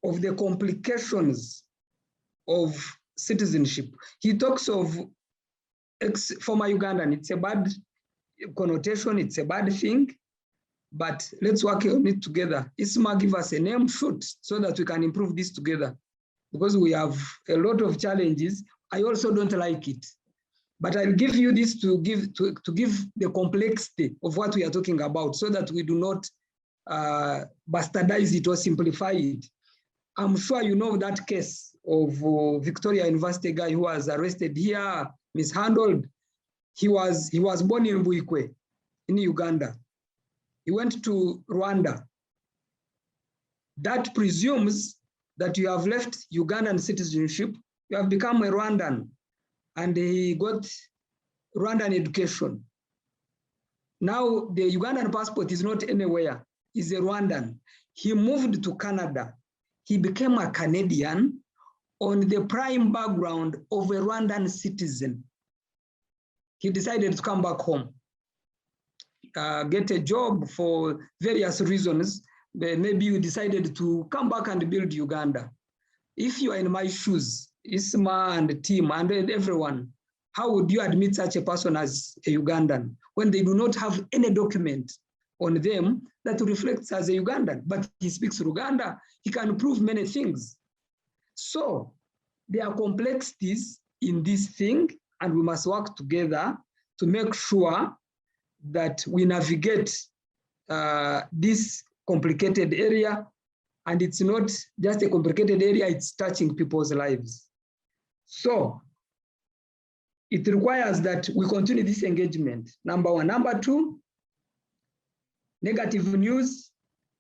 of the complications of citizenship. He talks of former Ugandan, it's a bad connotation, it's a bad thing, but let's work on it together. ISMA give us a name, shoot, so that we can improve this together, because we have a lot of challenges. I also don't like it, but I'll give you this to give the complexity of what we are talking about, so that we do not bastardize it or simplify it. I'm sure you know that case of Victoria University guy who was arrested here, mishandled. He was born in Buikwe, in Uganda. He went to Rwanda. That presumes that you have left Ugandan citizenship, you have become a Rwandan, and he got Rwandan education. Now the Ugandan passport is not anywhere, he's a Rwandan. He moved to Canada. He became a Canadian on the prime background of a Rwandan citizen. He decided to come back home, get a job for various reasons. Maybe you decided to come back and build Uganda. If you are in my shoes, Isma and the team and everyone, how would you admit such a person as a Ugandan when they do not have any document on them that reflects as a Ugandan, but he speaks Luganda, he can prove many things. So there are complexities in this thing, and we must work together to make sure that we navigate this complicated area, and it's not just a complicated area, it's touching people's lives. So it requires that we continue this engagement, number one. Number two, negative news,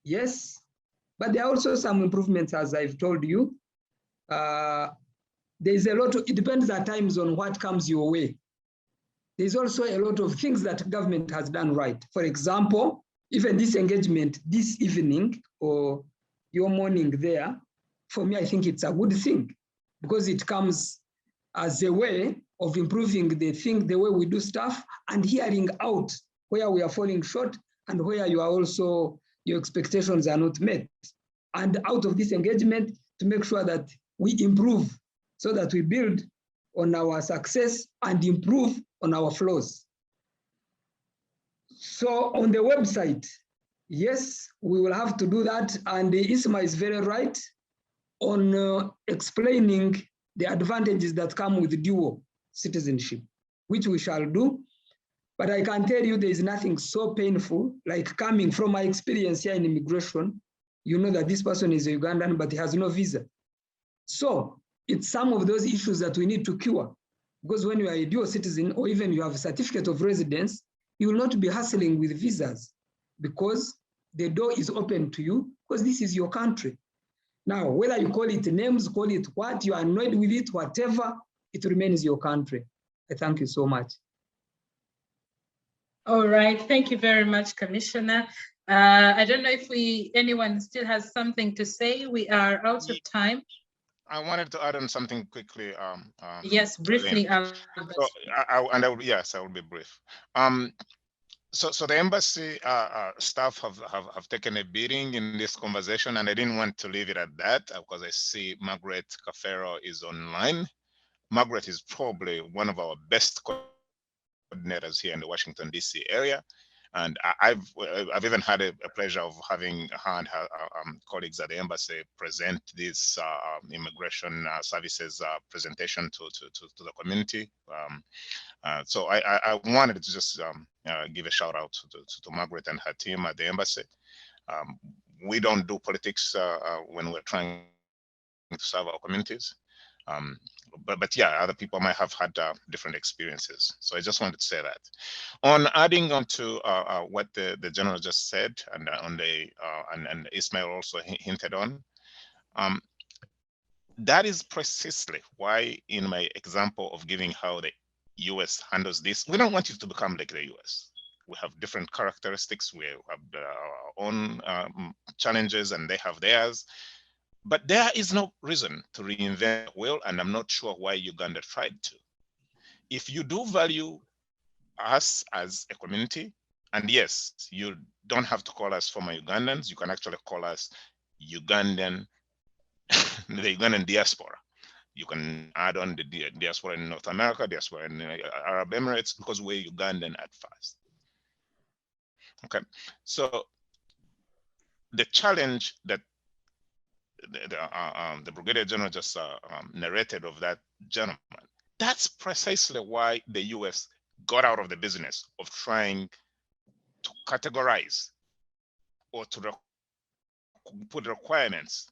yes, but there are also some improvements, as I've told you. There's a lot of, it depends at times on what comes your way. There's also a lot of things that government has done right. For example, even this engagement this evening or your morning there, for me, I think it's a good thing, because it comes as a way of improving the way we do stuff, and hearing out where we are falling short and where you are also, your expectations are not met. And out of this engagement, to make sure that we improve, so that we build on our success and improve on our flaws. So on the website, yes, we will have to do that. And Isma is very right on explaining the advantages that come with dual citizenship, which we shall do. But I can tell you there is nothing so painful like coming from my experience here in immigration. You know that this person is a Ugandan, but he has no visa. So it's some of those issues that we need to cure. Because when you are a dual citizen, or even you have a certificate of residence, you will not be hustling with visas, because the door is open to you, because this is your country. Now, whether you call it names, call it what, you are annoyed with it, whatever, it remains your country. I thank you so much. All right, thank you very much, Commissioner. I don't know if anyone still has something to say. We are out of time. I wanted to add on something quickly. Yes, briefly. Yes, I will be brief. So the embassy staff have taken a beating in this conversation, and I didn't want to leave it at that, because I see Margaret Cafero is online. Margaret is probably one of our best coordinators here in the Washington, D.C. area. And I've even had a pleasure of having her and her colleagues at the embassy present this immigration services presentation to the community. So I wanted to just give a shout out to Margaret and her team at the embassy. We don't do politics when we're trying to serve our communities. But yeah, other people might have had different experiences. So I just wanted to say that. On adding on to what the general just said, and and Ismail also hinted on, that is precisely why in my example of giving how the US handles this, we don't want you to become like the US. We have different characteristics. We have our own challenges, and they have theirs. But there is no reason to reinvent the wheel, and I'm not sure why Uganda tried to. If you do value us as a community, and yes, you don't have to call us former Ugandans, you can actually call us Ugandan, the Ugandan diaspora. You can add on the diaspora in North America, diaspora in Arab Emirates, because we're Ugandan at first. Okay, so the challenge that the Brigadier General just narrated of that gentleman, that's precisely why the US got out of the business of trying to categorize or to put requirements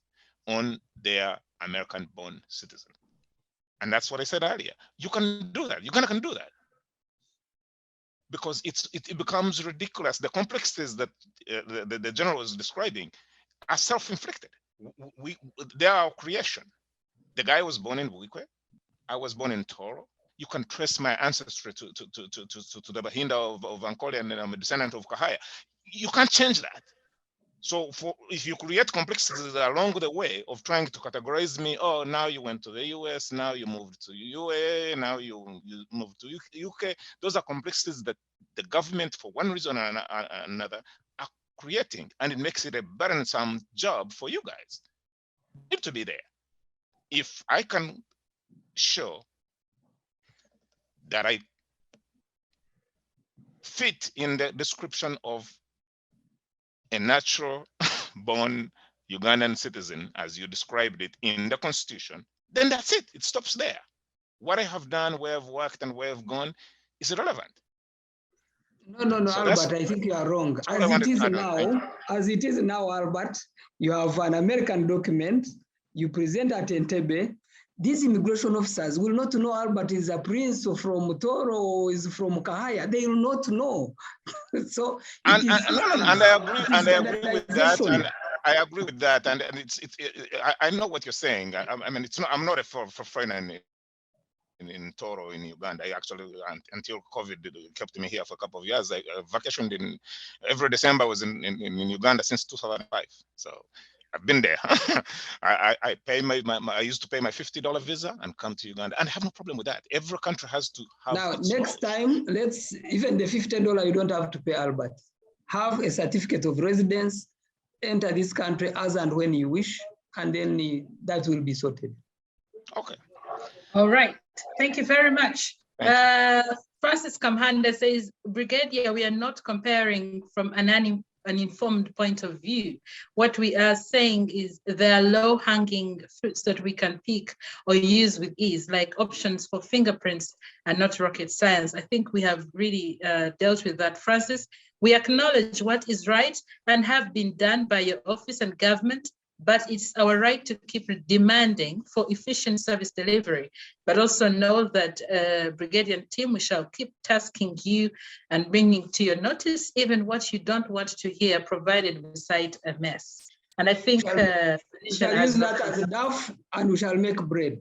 on their American-born citizen. And that's what I said earlier. You can do that. Uganda can do that. Because it becomes ridiculous. The complexities that the general was describing are self-inflicted. They are our creation. The guy was born in Buikwe. I was born in Toro. You can trace my ancestry to the Bahinda of Ankole, and I'm a descendant of Kahaya. You can't change that. So if you create complexities along the way of trying to categorize me, oh, now you went to the US, now you moved to UAE, now you moved to UK, those are complexities that the government, for one reason or another, are creating, and it makes it a burdensome job for you guys. You need to be there. If I can show that I fit in the description of a natural born Ugandan citizen, as you described it in the Constitution, then that's it. It stops there. What I have done, where I've worked, and where I've gone is irrelevant. No, so Albert, I think you are wrong. As it is now, Albert, you have an American document, you present at Entebbe. These immigration officers will not know Albert is a prince or from Toro or is from Kahaya. They will not know. So I agree with that. And I agree with that. And I know what you're saying. I mean, I'm not a foreigner in Toro in Uganda. I actually, until COVID kept me here for a couple of years, I vacationed every December. I was in Uganda since 2005. So I've been there. I pay I used to pay my $50 visa and come to Uganda, and I have no problem with that. Every country has to have. Now, next time, even the $50 you don't have to pay, Albert. Have a certificate of residence, enter this country as and when you wish, and then that will be sorted. Okay. All right. Thank you very much. Francis Kamhanda says, Brigadier, we are not comparing from an informed point of view. What we are saying is there are low-hanging fruits that we can pick or use with ease, like options for fingerprints and not rocket science. I think we have really dealt with that, Francis. We acknowledge what is right and have been done by your office and government, but it's our right to keep demanding for efficient service delivery, but also know that Brigadier team, we shall keep tasking you and bringing to your notice even what you don't want to hear, provided we cite a mess. And I think we shall use that as a duff, and we shall make bread.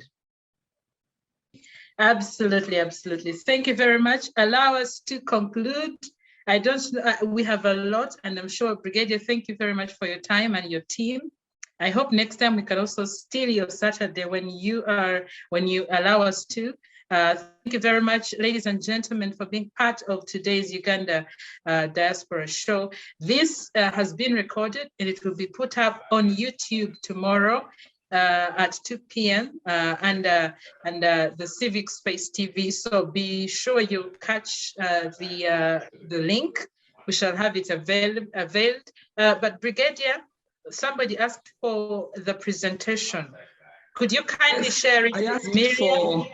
Absolutely, absolutely. Thank you very much. Allow us to conclude. We have a lot, and I'm sure, Brigadier, thank you very much for your time and your team. I hope next time we can also steal your Saturday when you allow us to. Thank you very much, ladies and gentlemen, for being part of today's Uganda Diaspora show. This has been recorded and it will be put up on YouTube tomorrow at 2 p.m. and the CivicspaceTV. So be sure you catch the link. We shall have it availed. But Brigadier, somebody asked for the presentation. Could you kindly share it with Miriam?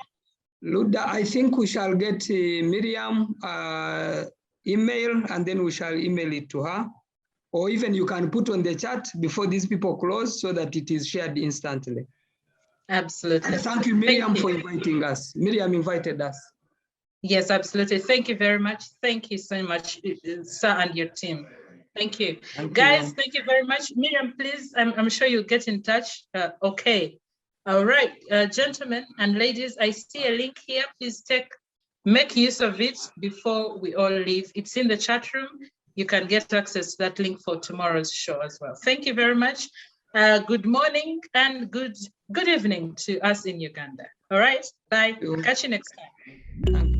Luda, I think we shall get Miriam email, and then we shall email it to her. Or even you can put on the chat before these people close so that it is shared instantly. Absolutely. And thank you, Miriam, for inviting us. Miriam invited us. Yes, absolutely. Thank you very much. Thank you so much, sir, and your team. Thank you. Guys, thank you very much. Miriam, please, I'm sure you'll get in touch. Okay. All right, gentlemen and ladies, I see a link here. Please make use of it before we all leave. It's in the chat room. You can get access to that link for tomorrow's show as well. Thank you very much. Good morning and good evening to us in Uganda. All right, bye. Catch you next time.